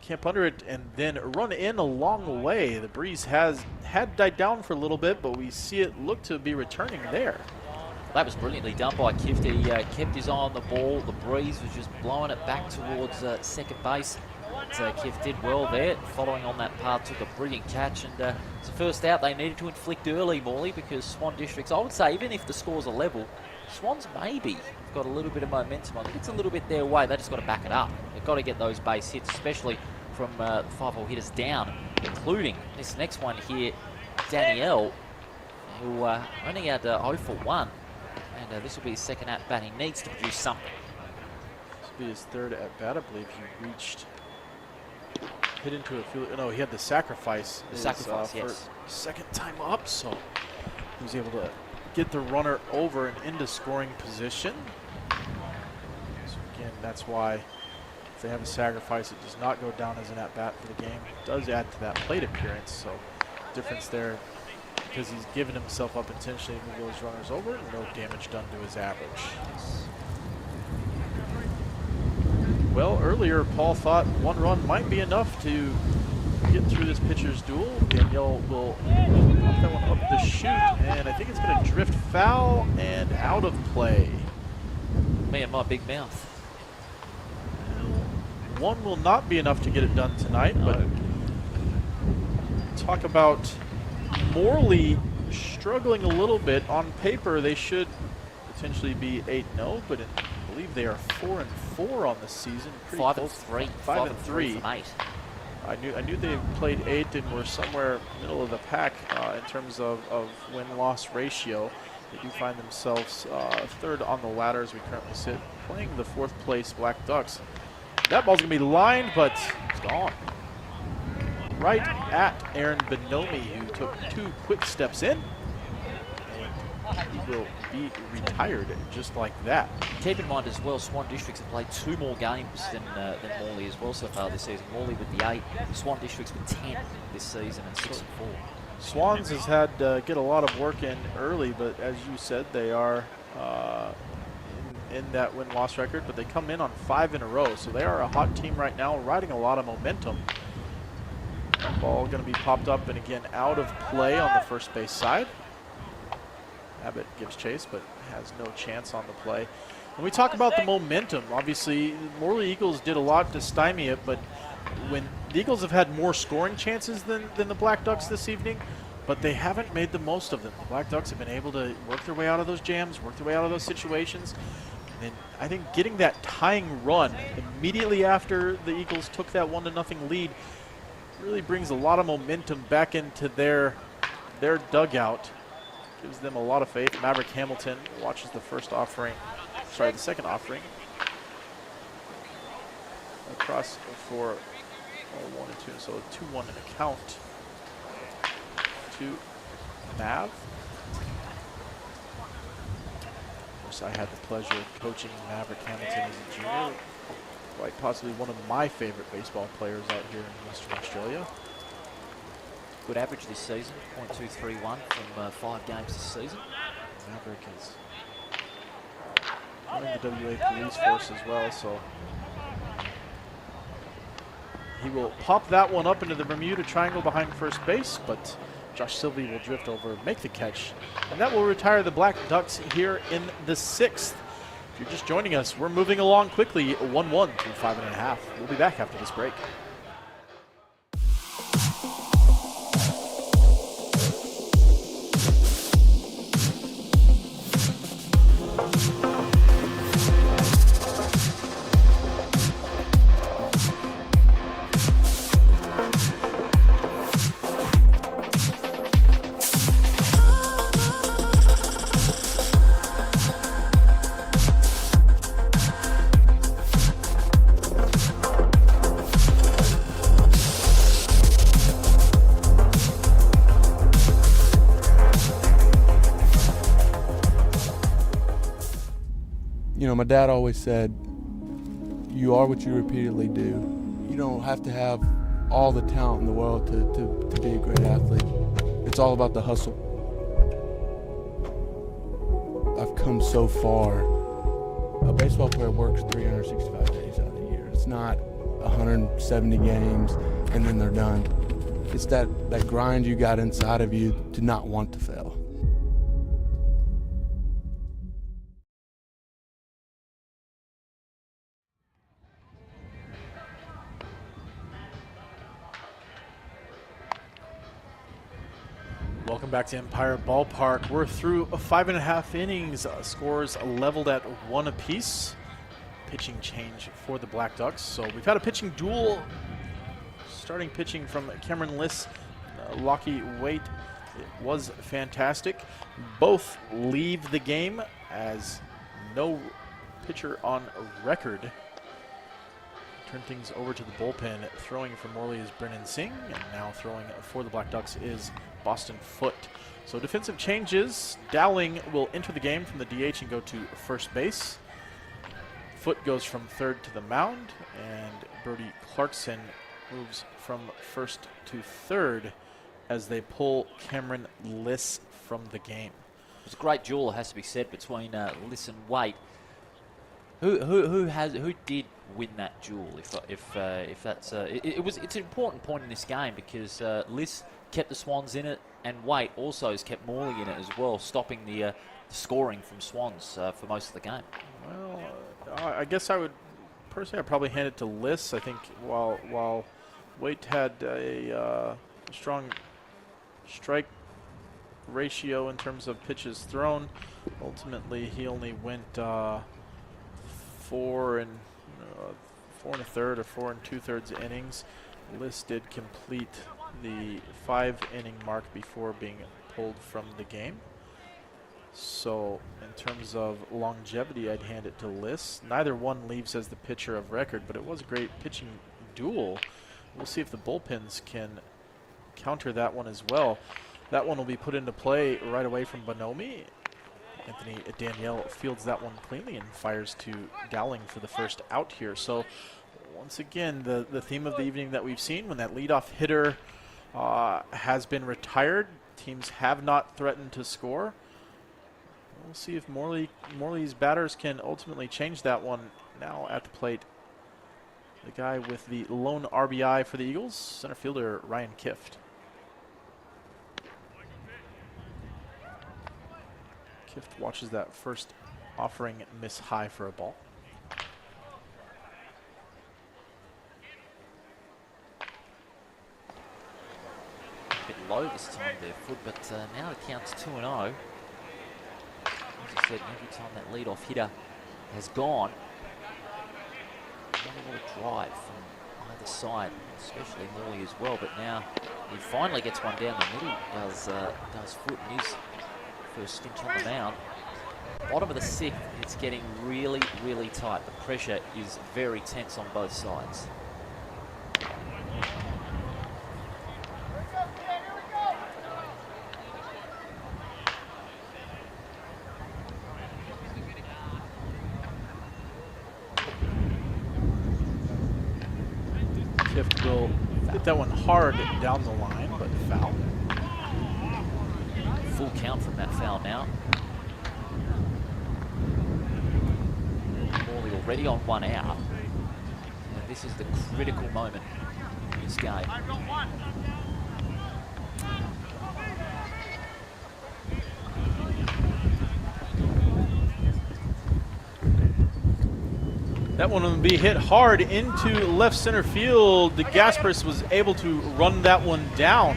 camp under it and then run in a long way. The breeze had died down for a little bit, but we see it look to be returning there. That was brilliantly done by Kift. He kept his eye on the ball. The breeze was just blowing it back towards second base. But, Kift did well there. Following on that path, took a brilliant catch. And it's the first out they needed to inflict early, Morley, because Swan Districts, I would say, even if the scores are level, Swans maybe got a little bit of momentum. I think it's a little bit their way. They just got to back it up. They've got to get those base hits, especially from 5-hole hitters down, including this next one here, Danielle, who only had 0 for 1, and this will be his second at bat. He needs to produce something. This will be his 3rd at bat. I believe he hit into a field. No, he had the sacrifice. The sacrifice, for yes. Second time up, so he was able to get the runner over and into scoring position. So again, that's why if they have a sacrifice, it does not go down as an at-bat for the game. It does add to that plate appearance, so difference there because he's given himself up intentionally to move those runners over. No damage done to his average. Well, earlier Paul thought 1 run might be enough to get through this pitcher's duel. Danielle will pop that one up the chute, and I think it's going to drift foul and out of play. Me and my big mouth. 1 will not be enough to get it done tonight, but talk about Morley struggling a little bit. On paper, they should potentially be 8-0, but I believe they are 4-4 on the season. 5-3. 5-3 from 8. I knew they played 8 and were somewhere middle of the pack in terms of win-loss ratio. They do find themselves 3rd on the ladder as we currently sit, playing the 4th place Black Ducks. That ball's going to be lined, but it's gone. Right at Aaron Bonomi, who took 2 quick steps in. And he will be retired just like that. Keep in mind as well, Swan Districts have played 2 more games than Morley as well so far this season. Morley with the 8, Swan Districts with 10 this season and 6-4. Swans has had get a lot of work in early, but as you said, they are in that win-loss record, but they come in on 5 in a row, so they are a hot team right now, riding a lot of momentum. That ball going to be popped up and again out of play on the first base side. Abbott gives chase, but has no chance on the play. When we talk about the momentum, obviously Morley Eagles did a lot to stymie it, but when the Eagles have had more scoring chances than the Black Ducks this evening, but they haven't made the most of them. The Black Ducks have been able to work their way out of those jams, work their way out of those situations. And I think getting that tying run immediately after the Eagles took that 1-0 lead really brings a lot of momentum back into their dugout. Gives them a lot of faith. Maverick Hamilton watches the second offering. Across for 1 and 2, so 2-1 in a count to Mav. Of course, I had the pleasure of coaching Maverick Hamilton as a junior. Quite possibly one of my favorite baseball players out here in Western Australia. Good average this season, .231 from 5 games this season. Maverick is joining the WA Police Force as well, so he will pop that one up into the Bermuda Triangle behind first base, but Josh Sylvie will drift over, make the catch, and that will retire the Black Ducks here in the 6th. If you're just joining us, we're moving along quickly, 1-1 through 5.5. We'll be back after this break. You know, my dad always said, you are what you repeatedly do. You don't have to have all the talent in the world to be a great athlete. It's all about the hustle. I've come so far. A baseball player works 365 days out of the year. It's not 170 games and then they're done. It's that grind you got inside of you to not want to fail. Welcome back to Empire Ballpark. We're through 5.5 innings. Scores leveled at 1 apiece. Pitching change for the Black Ducks. So we've had a pitching duel. Starting pitching from Cameron Liss, Lockie Waite. It was fantastic. Both leave the game as no pitcher on record. Turn things over to the bullpen. Throwing for Morley is Brennan Singh, and now throwing for the Black Ducks is Boston Foote. So defensive changes. Dowling will enter the game from the DH and go to first base. Foote goes from third to the mound, and Brody Clarkson moves from first to third as they pull Cameron Liss from the game. It was a great duel, it has to be said, between Liss and Waite. Who did win that duel? If that's it's an important point in this game because Liss kept the Swans in it, and Waite also has kept Morley in it as well, stopping the scoring from Swans for most of the game. Well, I guess I would personally, I'd probably hand it to Liss. I think while Waite had a strong strike ratio in terms of pitches thrown, ultimately he only went 4 and 1/3 or 4 2/3 innings. Liss did complete the 5-inning mark before being pulled from the game. So in terms of longevity, I'd hand it to Liss. Neither one leaves as the pitcher of record, but it was a great pitching duel. We'll see if the bullpens can counter that one as well. That one will be put into play right away from Bonomi. Anthony Danielle fields that one cleanly and fires to Dowling for the first out here. So once again, the theme of the evening that we've seen, when that leadoff hitter has been retired, teams have not threatened to score. We'll see if Morley's batters can ultimately change that one. Now at the plate, the guy with the lone RBI for the Eagles, center fielder Ryan Kift. Kift watches that first offering miss high for a ball. low this time there, Foot, but now the count's 2-0. As I said, every time that lead-off hitter has gone, not a lot of drive from either side, especially Morley as well, but now he finally gets one down the middle, does Foot in his first stint on the mound. Bottom of the 6th, it's getting really, really tight. The pressure is very tense on both sides. Tift will hit that one hard down the line, but foul. Full count from that foul now. Morley already on 1 out. And this is the critical moment in this game. That one will be hit hard into left center field. DeGasperis was able to run that one down.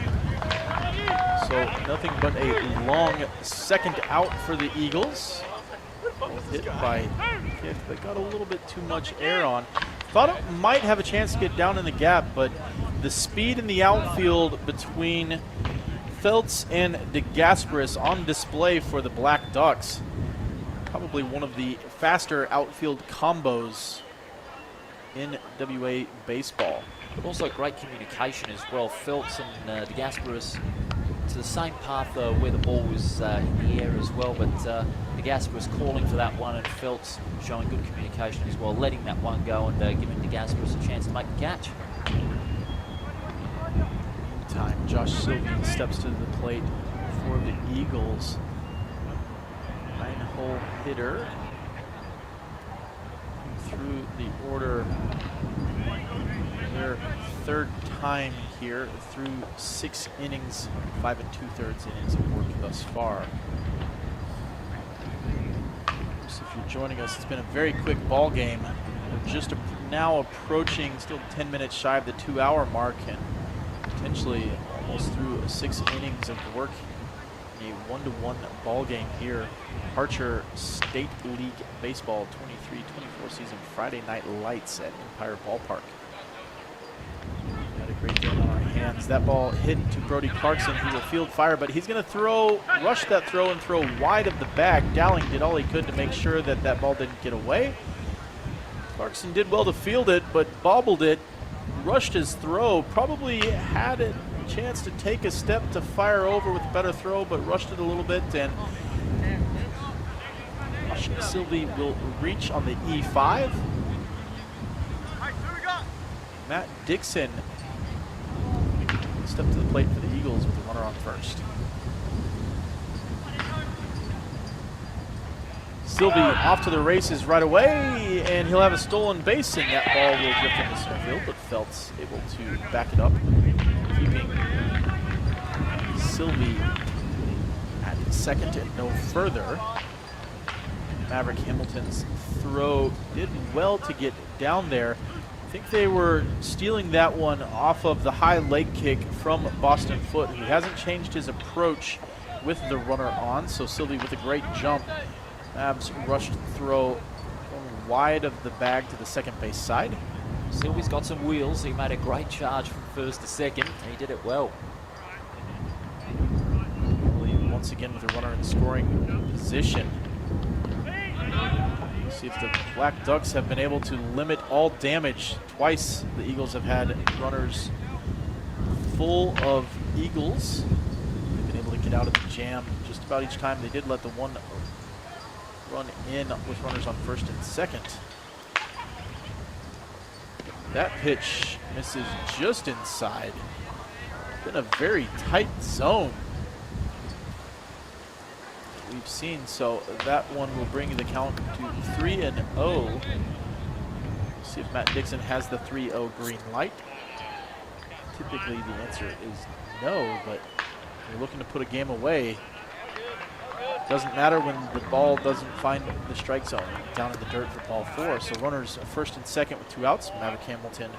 So nothing but a long second out for the Eagles. Hit by Tift, but got a little bit too much air on. Thought it might have a chance to get down in the gap, but the speed in the outfield between Feltz and DeGasperis on display for the Black Ducks. Probably one of the faster outfield combos in WA baseball. But also great communication as well. Feltz and DeGasperis to the same path where the ball was in the air as well, but DeGasperis calling for that one and Feltz showing good communication as well, letting that one go and giving DeGasperis a chance to make the catch. Meantime, Josh Sylvian steps to the plate for the Eagles. 9-hole hitter through the order. Their third time here through 6 innings, 5 2/3 innings of work thus far. So if you're joining us, it's been a very quick ball game. We're just now approaching, still 10 minutes shy of the 2-hour mark, and potentially almost through 6 innings of work. A 1-1 ball game here. Harcher State League Baseball 23-24 season, Friday Night Lights at Empire Ballpark. Got a great game on our hands. That ball hit to Brody Clarkson, who will field fire, but he's going to rush that throw and throw wide of the bag. Dowling did all he could to make sure that that ball didn't get away. Clarkson did well to field it, but bobbled it, rushed his throw, probably had it chance to take a step to fire over with a better throw, but rushed it a little bit, and Sylvie will reach on the E5. Matt Dixon step to the plate for the Eagles with the runner on first. Sylvie off to the races right away, and he'll have a stolen base, and that ball will drift into center field, but Feltz able to back it up, keeping Sylvie at second and no further. Maverick Hamilton's throw did well to get down there. I think they were stealing that one off of the high leg kick from Boston Foot, who hasn't changed his approach with the runner on. So Sylvie with a great jump. Mavs rushed throw going wide of the bag to the second base side. Sylvie's got some wheels. He made a great charge from first to second. He did it well. Once again with a runner in scoring position. See if the Black Ducks have been able to limit all damage. Twice the Eagles have had runners full of Eagles. They've been able to get out of the jam just about each time. They did let the one run in with runners on first and second. That pitch misses just inside. Been a very tight zone we've seen, so that one will bring the count to 3-0. See if Matt Dixon has the 3-0 green light. Typically the answer is no, but you're looking to put a game away. Doesn't matter when the ball doesn't find the strike zone, down in the dirt for ball 4. So runners first and second with 2 outs. Maverick Hamilton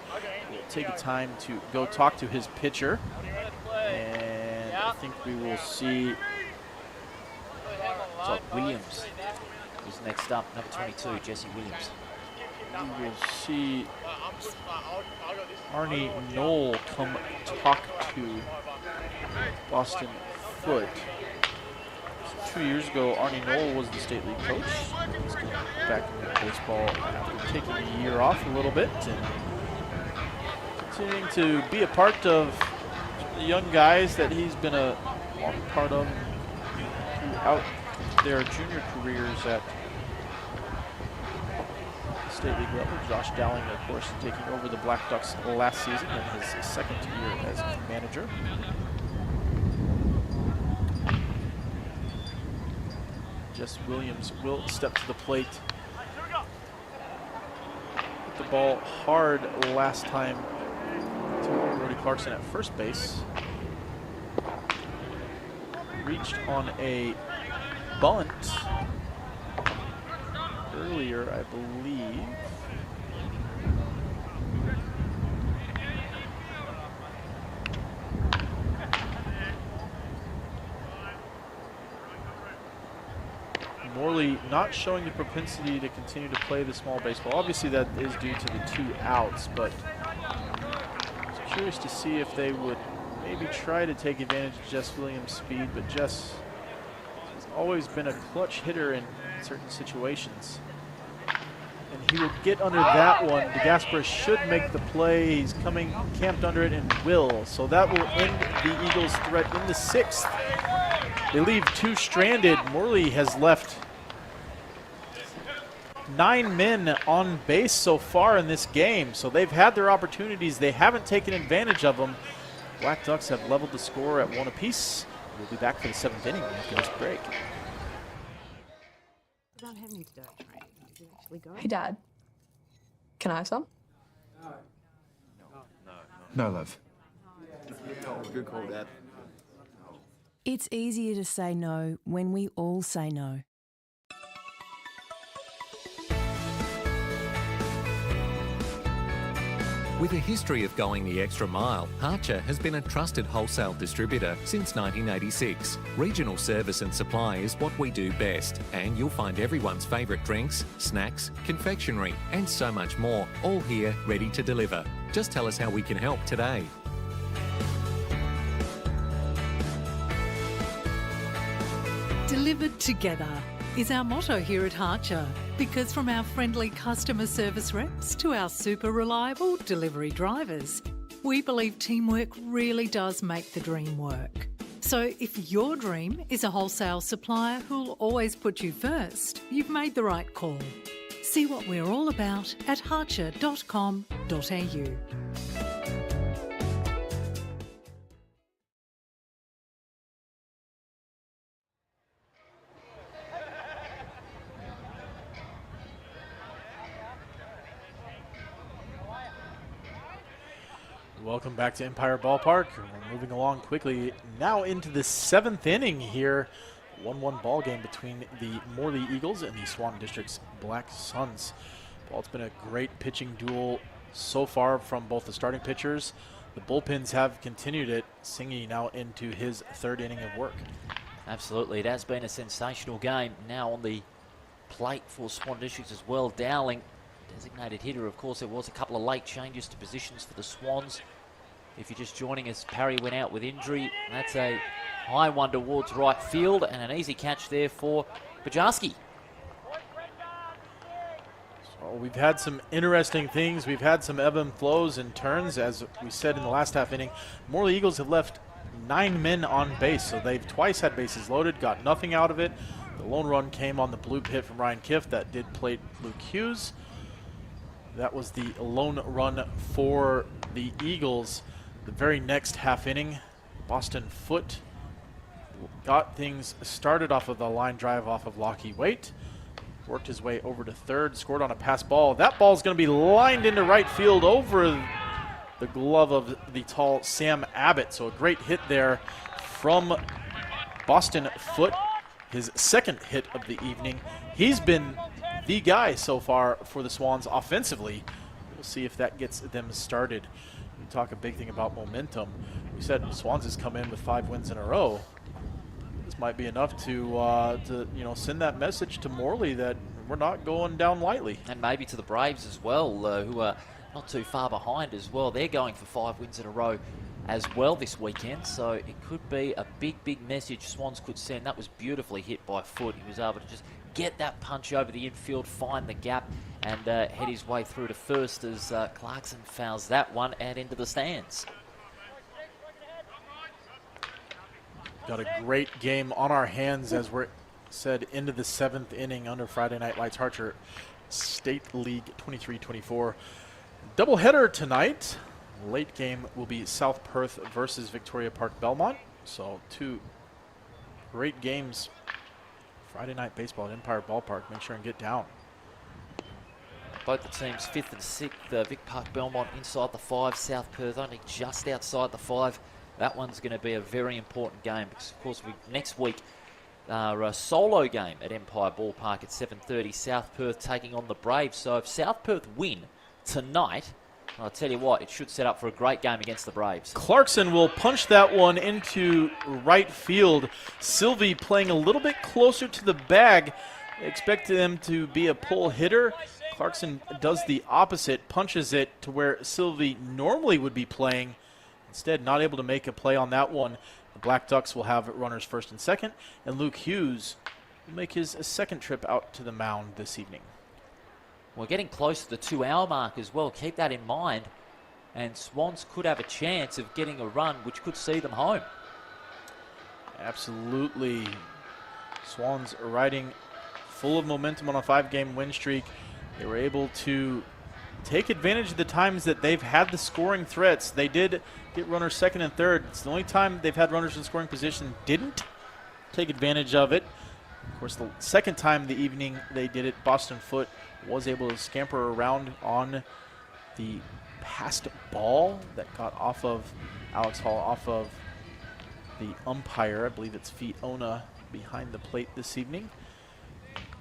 will take a time to go talk to his pitcher. And I think we will see Williams is next up, number 22, Jesse Williams. We will see Arnie Knoll come talk to Boston Foot. 2 years ago, Arnie Knoll was the state league coach. He's come back into baseball after taking a year off a little bit and continuing to be a part of the young guys that he's been a long part of throughout their junior careers at state league level. Josh Dowling, of course, taking over the Black Ducks last season in his second year as manager. Jess Williams will step to the plate. Hit the ball hard last time to Brody Clarkson at first base. Reached on a bunt earlier, I believe. Morley not showing the propensity to continue to play the small baseball. Obviously that is due to the 2 outs, but I was curious to see if they would maybe try to take advantage of Jess Williams' speed, but Jess has always been a clutch hitter in certain situations. And he will get under that one. DeGaspera should make the play. He's coming, camped under it, and will. So that will end the Eagles' threat in the 6th. They leave 2 stranded. Morley has left 9 men on base so far in this game. So they've had their opportunities. They haven't taken advantage of them. Black Ducks have leveled the score at 1 apiece. We'll be back for the 7th inning after this break. Hey, Dad. Can I have some? No, love. Good call, Dad. It's easier to say no when we all say no. With a history of going the extra mile, Harcher has been a trusted wholesale distributor since 1986. Regional service and supply is what we do best, and you'll find everyone's favourite drinks, snacks, confectionery, and so much more, all here ready to deliver. Just tell us how we can help today. Delivered together is our motto here at Harcher, because from our friendly customer service reps to our super reliable delivery drivers, we believe teamwork really does make the dream work. So if your dream is a wholesale supplier who'll always put you first, you've made the right call. See what we're all about at harcher.com.au. Welcome back to Empire Ballpark. We're moving along quickly now into the 7th inning here. 1-1 ball game between the Morley Eagles and the Swan District's Black Suns. Well, it's been a great pitching duel so far from both the starting pitchers. The bullpens have continued it. Singy now into his 3rd inning of work. Absolutely, it has been a sensational game. Now on the plate for Swan Districts as well. Dowling, designated hitter. Of course, there was a couple of late changes to positions for the Swans. If you're just joining us, Parry went out with injury. That's a high one towards right field and an easy catch there for Bajarski. So we've had some interesting things. We've had some ebb and flows and turns, as we said in the last half inning. Morley Eagles have left 9 men on base, so they've twice had bases loaded, got nothing out of it. The lone run came on the blue hit from Ryan Kiff that did plate Luke Hughes. That was the lone run for the Eagles. The very next half inning, Boston Foot got things started off of the line drive off of Lockie Waite. Worked his way over to 3rd, scored on a pass ball. That ball's going to be lined into right field over the glove of the tall Sam Abbott. So a great hit there from Boston Foot, his 2nd hit of the evening. He's been the guy so far for the Swans offensively. We'll see if that gets them started. talk a big thing about momentum. We said Swans has come in with 5 wins in a row. This might be enough to send that message to Morley that we're not going down lightly. And maybe to the Braves as well, who are not too far behind as well. They're going for 5 wins in a row as well this weekend, so it could be a big message Swans could send. That was beautifully hit by Foot. He was able to just get that punch over the infield, find the gap, and head his way through to first as Clarkson fouls that one out into the stands. Got a great game on our hands as we're said into the 7th inning under Friday Night Lights Harcher State League 23-24. Doubleheader tonight. Late game will be South Perth versus Victoria Park Belmont. So 2 great games. Friday night baseball at Empire Ballpark. Make sure and get down. Both the teams 5th and 6th. Vic Park Belmont inside the 5. South Perth only just outside the 5. That one's going to be a very important game because, of course, next week a solo game at Empire Ballpark at 7:30. South Perth taking on the Braves. So if South Perth win tonight, I'll tell you what, it should set up for a great game against the Braves. Clarkson will punch that one into right field. Sylvie playing a little bit closer to the bag. Expected him to be a pull hitter. Clarkson does the opposite, punches it to where Sylvie normally would be playing. Instead, not able to make a play on that one. The Black Ducks will have runners 1st and 2nd, and Luke Hughes will make his 2nd trip out to the mound this evening. We're getting close to the 2-hour mark as well. Keep that in mind. And Swans could have a chance of getting a run, which could see them home. Absolutely. Swans are riding full of momentum on a 5-game win streak. They were able to take advantage of the times that they've had the scoring threats. They did get runners 2nd and 3rd. It's the only time they've had runners in scoring position, didn't take advantage of it. Of course, the 2nd time the evening they did it, Boston Foot was able to scamper around on the passed ball that got off of Alex Hall, off of the umpire. I believe it's Fiona behind the plate this evening.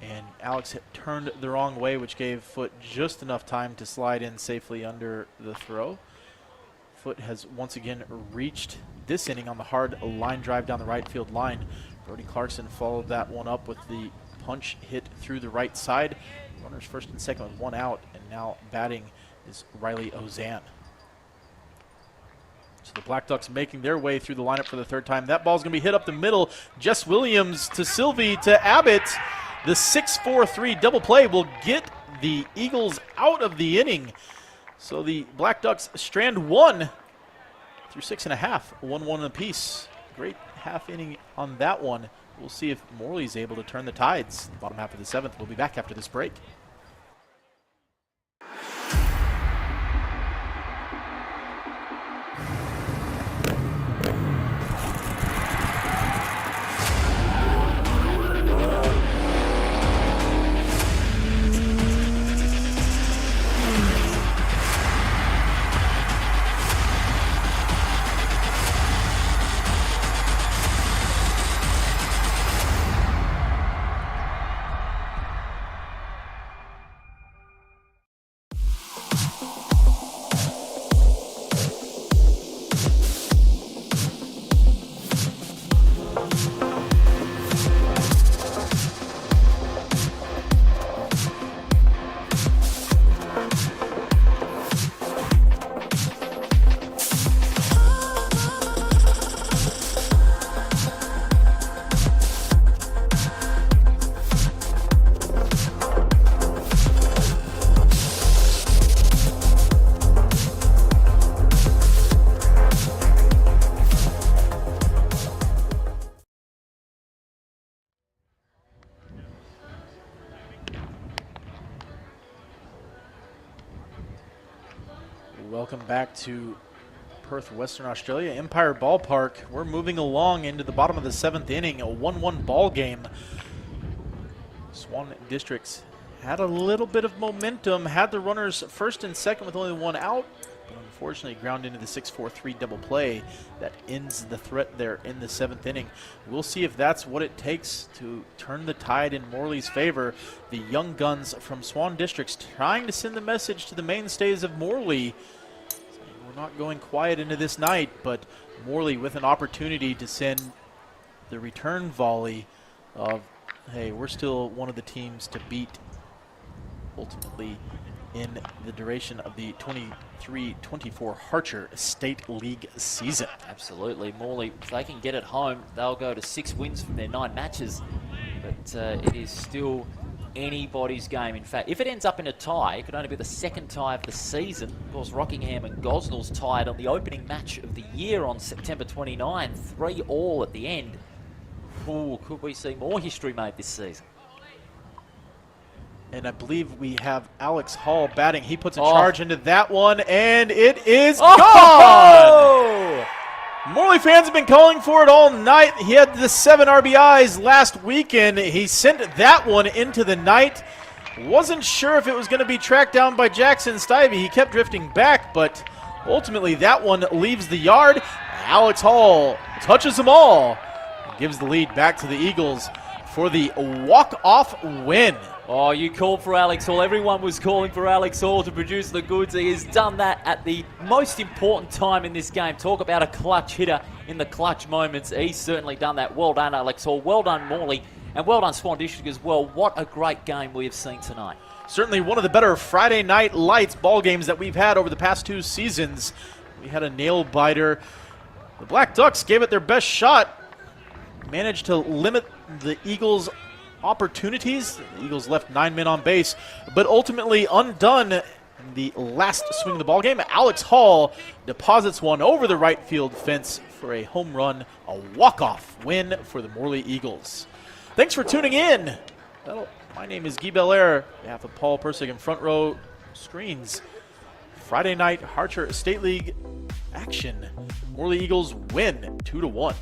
And Alex had turned the wrong way, which gave Foot just enough time to slide in safely under the throw. Foot has once again reached this inning on the hard line drive down the right field line. Brody Clarkson followed that one up with the punch hit through the right side. Runners 1st and 2nd with 1 out, and now batting is Riley Ozan. So the Black Ducks making their way through the lineup for the 3rd time. That ball's going to be hit up the middle. Jess Williams to Sylvie to Abbott. The 6-4-3 double play will get the Eagles out of the inning. So the Black Ducks strand 1 through 6.5, 1-1 apiece. Great half inning on that one. We'll see if Morley's able to turn the tides. The bottom half of the 7th. We'll be back after this break. Welcome back to Perth, Western Australia, Empire Ballpark. We're moving along into the bottom of the 7th inning, a 1-1 ball game. Swan Districts had a little bit of momentum, had the runners 1st and 2nd with only 1 out, but unfortunately ground into the 6-4-3 double play that ends the threat there in the 7th inning. We'll see if that's what it takes to turn the tide in Morley's favor. The young guns from Swan Districts trying to send the message to the mainstays of Morley. we're not going quiet into this night, but Morley with an opportunity to send the return volley of, hey, we're still one of the teams to beat ultimately in the duration of the 23-24 Harcher State League season. Absolutely. Morley, if they can get it home, they'll go to 6 wins from their 9 matches. But it is still anybody's game. In fact, if it ends up in a tie, it could only be the 2nd tie of the season. Of course, Rockingham and Gosnell's tied on the opening match of the year on September 29, 3-all at the end. Ooh, could we see more history made this season? And I believe we have Alex Hall batting. He puts a charge into that one, and it is gone! Morley fans have been calling for it all night. He had the 7 RBIs last weekend. He sent that one into the night. Wasn't sure if it was going to be tracked down by Jackson Stivey. He kept drifting back, but ultimately that one leaves the yard. Alex Hall touches them all and gives the lead back to the Eagles for the walk-off win. Oh, you called for Alex Hall. Everyone was calling for Alex Hall to produce the goods. He has done that at the most important time in this game. Talk about a clutch hitter in the clutch moments. He's certainly done that. Well done, Alex Hall. Well done, Morley. And well done, Swan District as well. What a great game we have seen tonight. Certainly one of the better Friday night lights ball games that we've had over the past 2 seasons. We had a nail-biter. The Black Ducks gave it their best shot. Managed to limit the Eagles' opportunities. The Eagles left 9 men on base, but ultimately undone in the last swing of the ball game. Alex Hall deposits one over the right field fence for a home run, a walk-off win for the Morley Eagles. Thanks for tuning in. My name is Guy Belair, on behalf of Paul Persig and Front Row Screens. Friday night Harcher State League action. Morley Eagles win 2-1.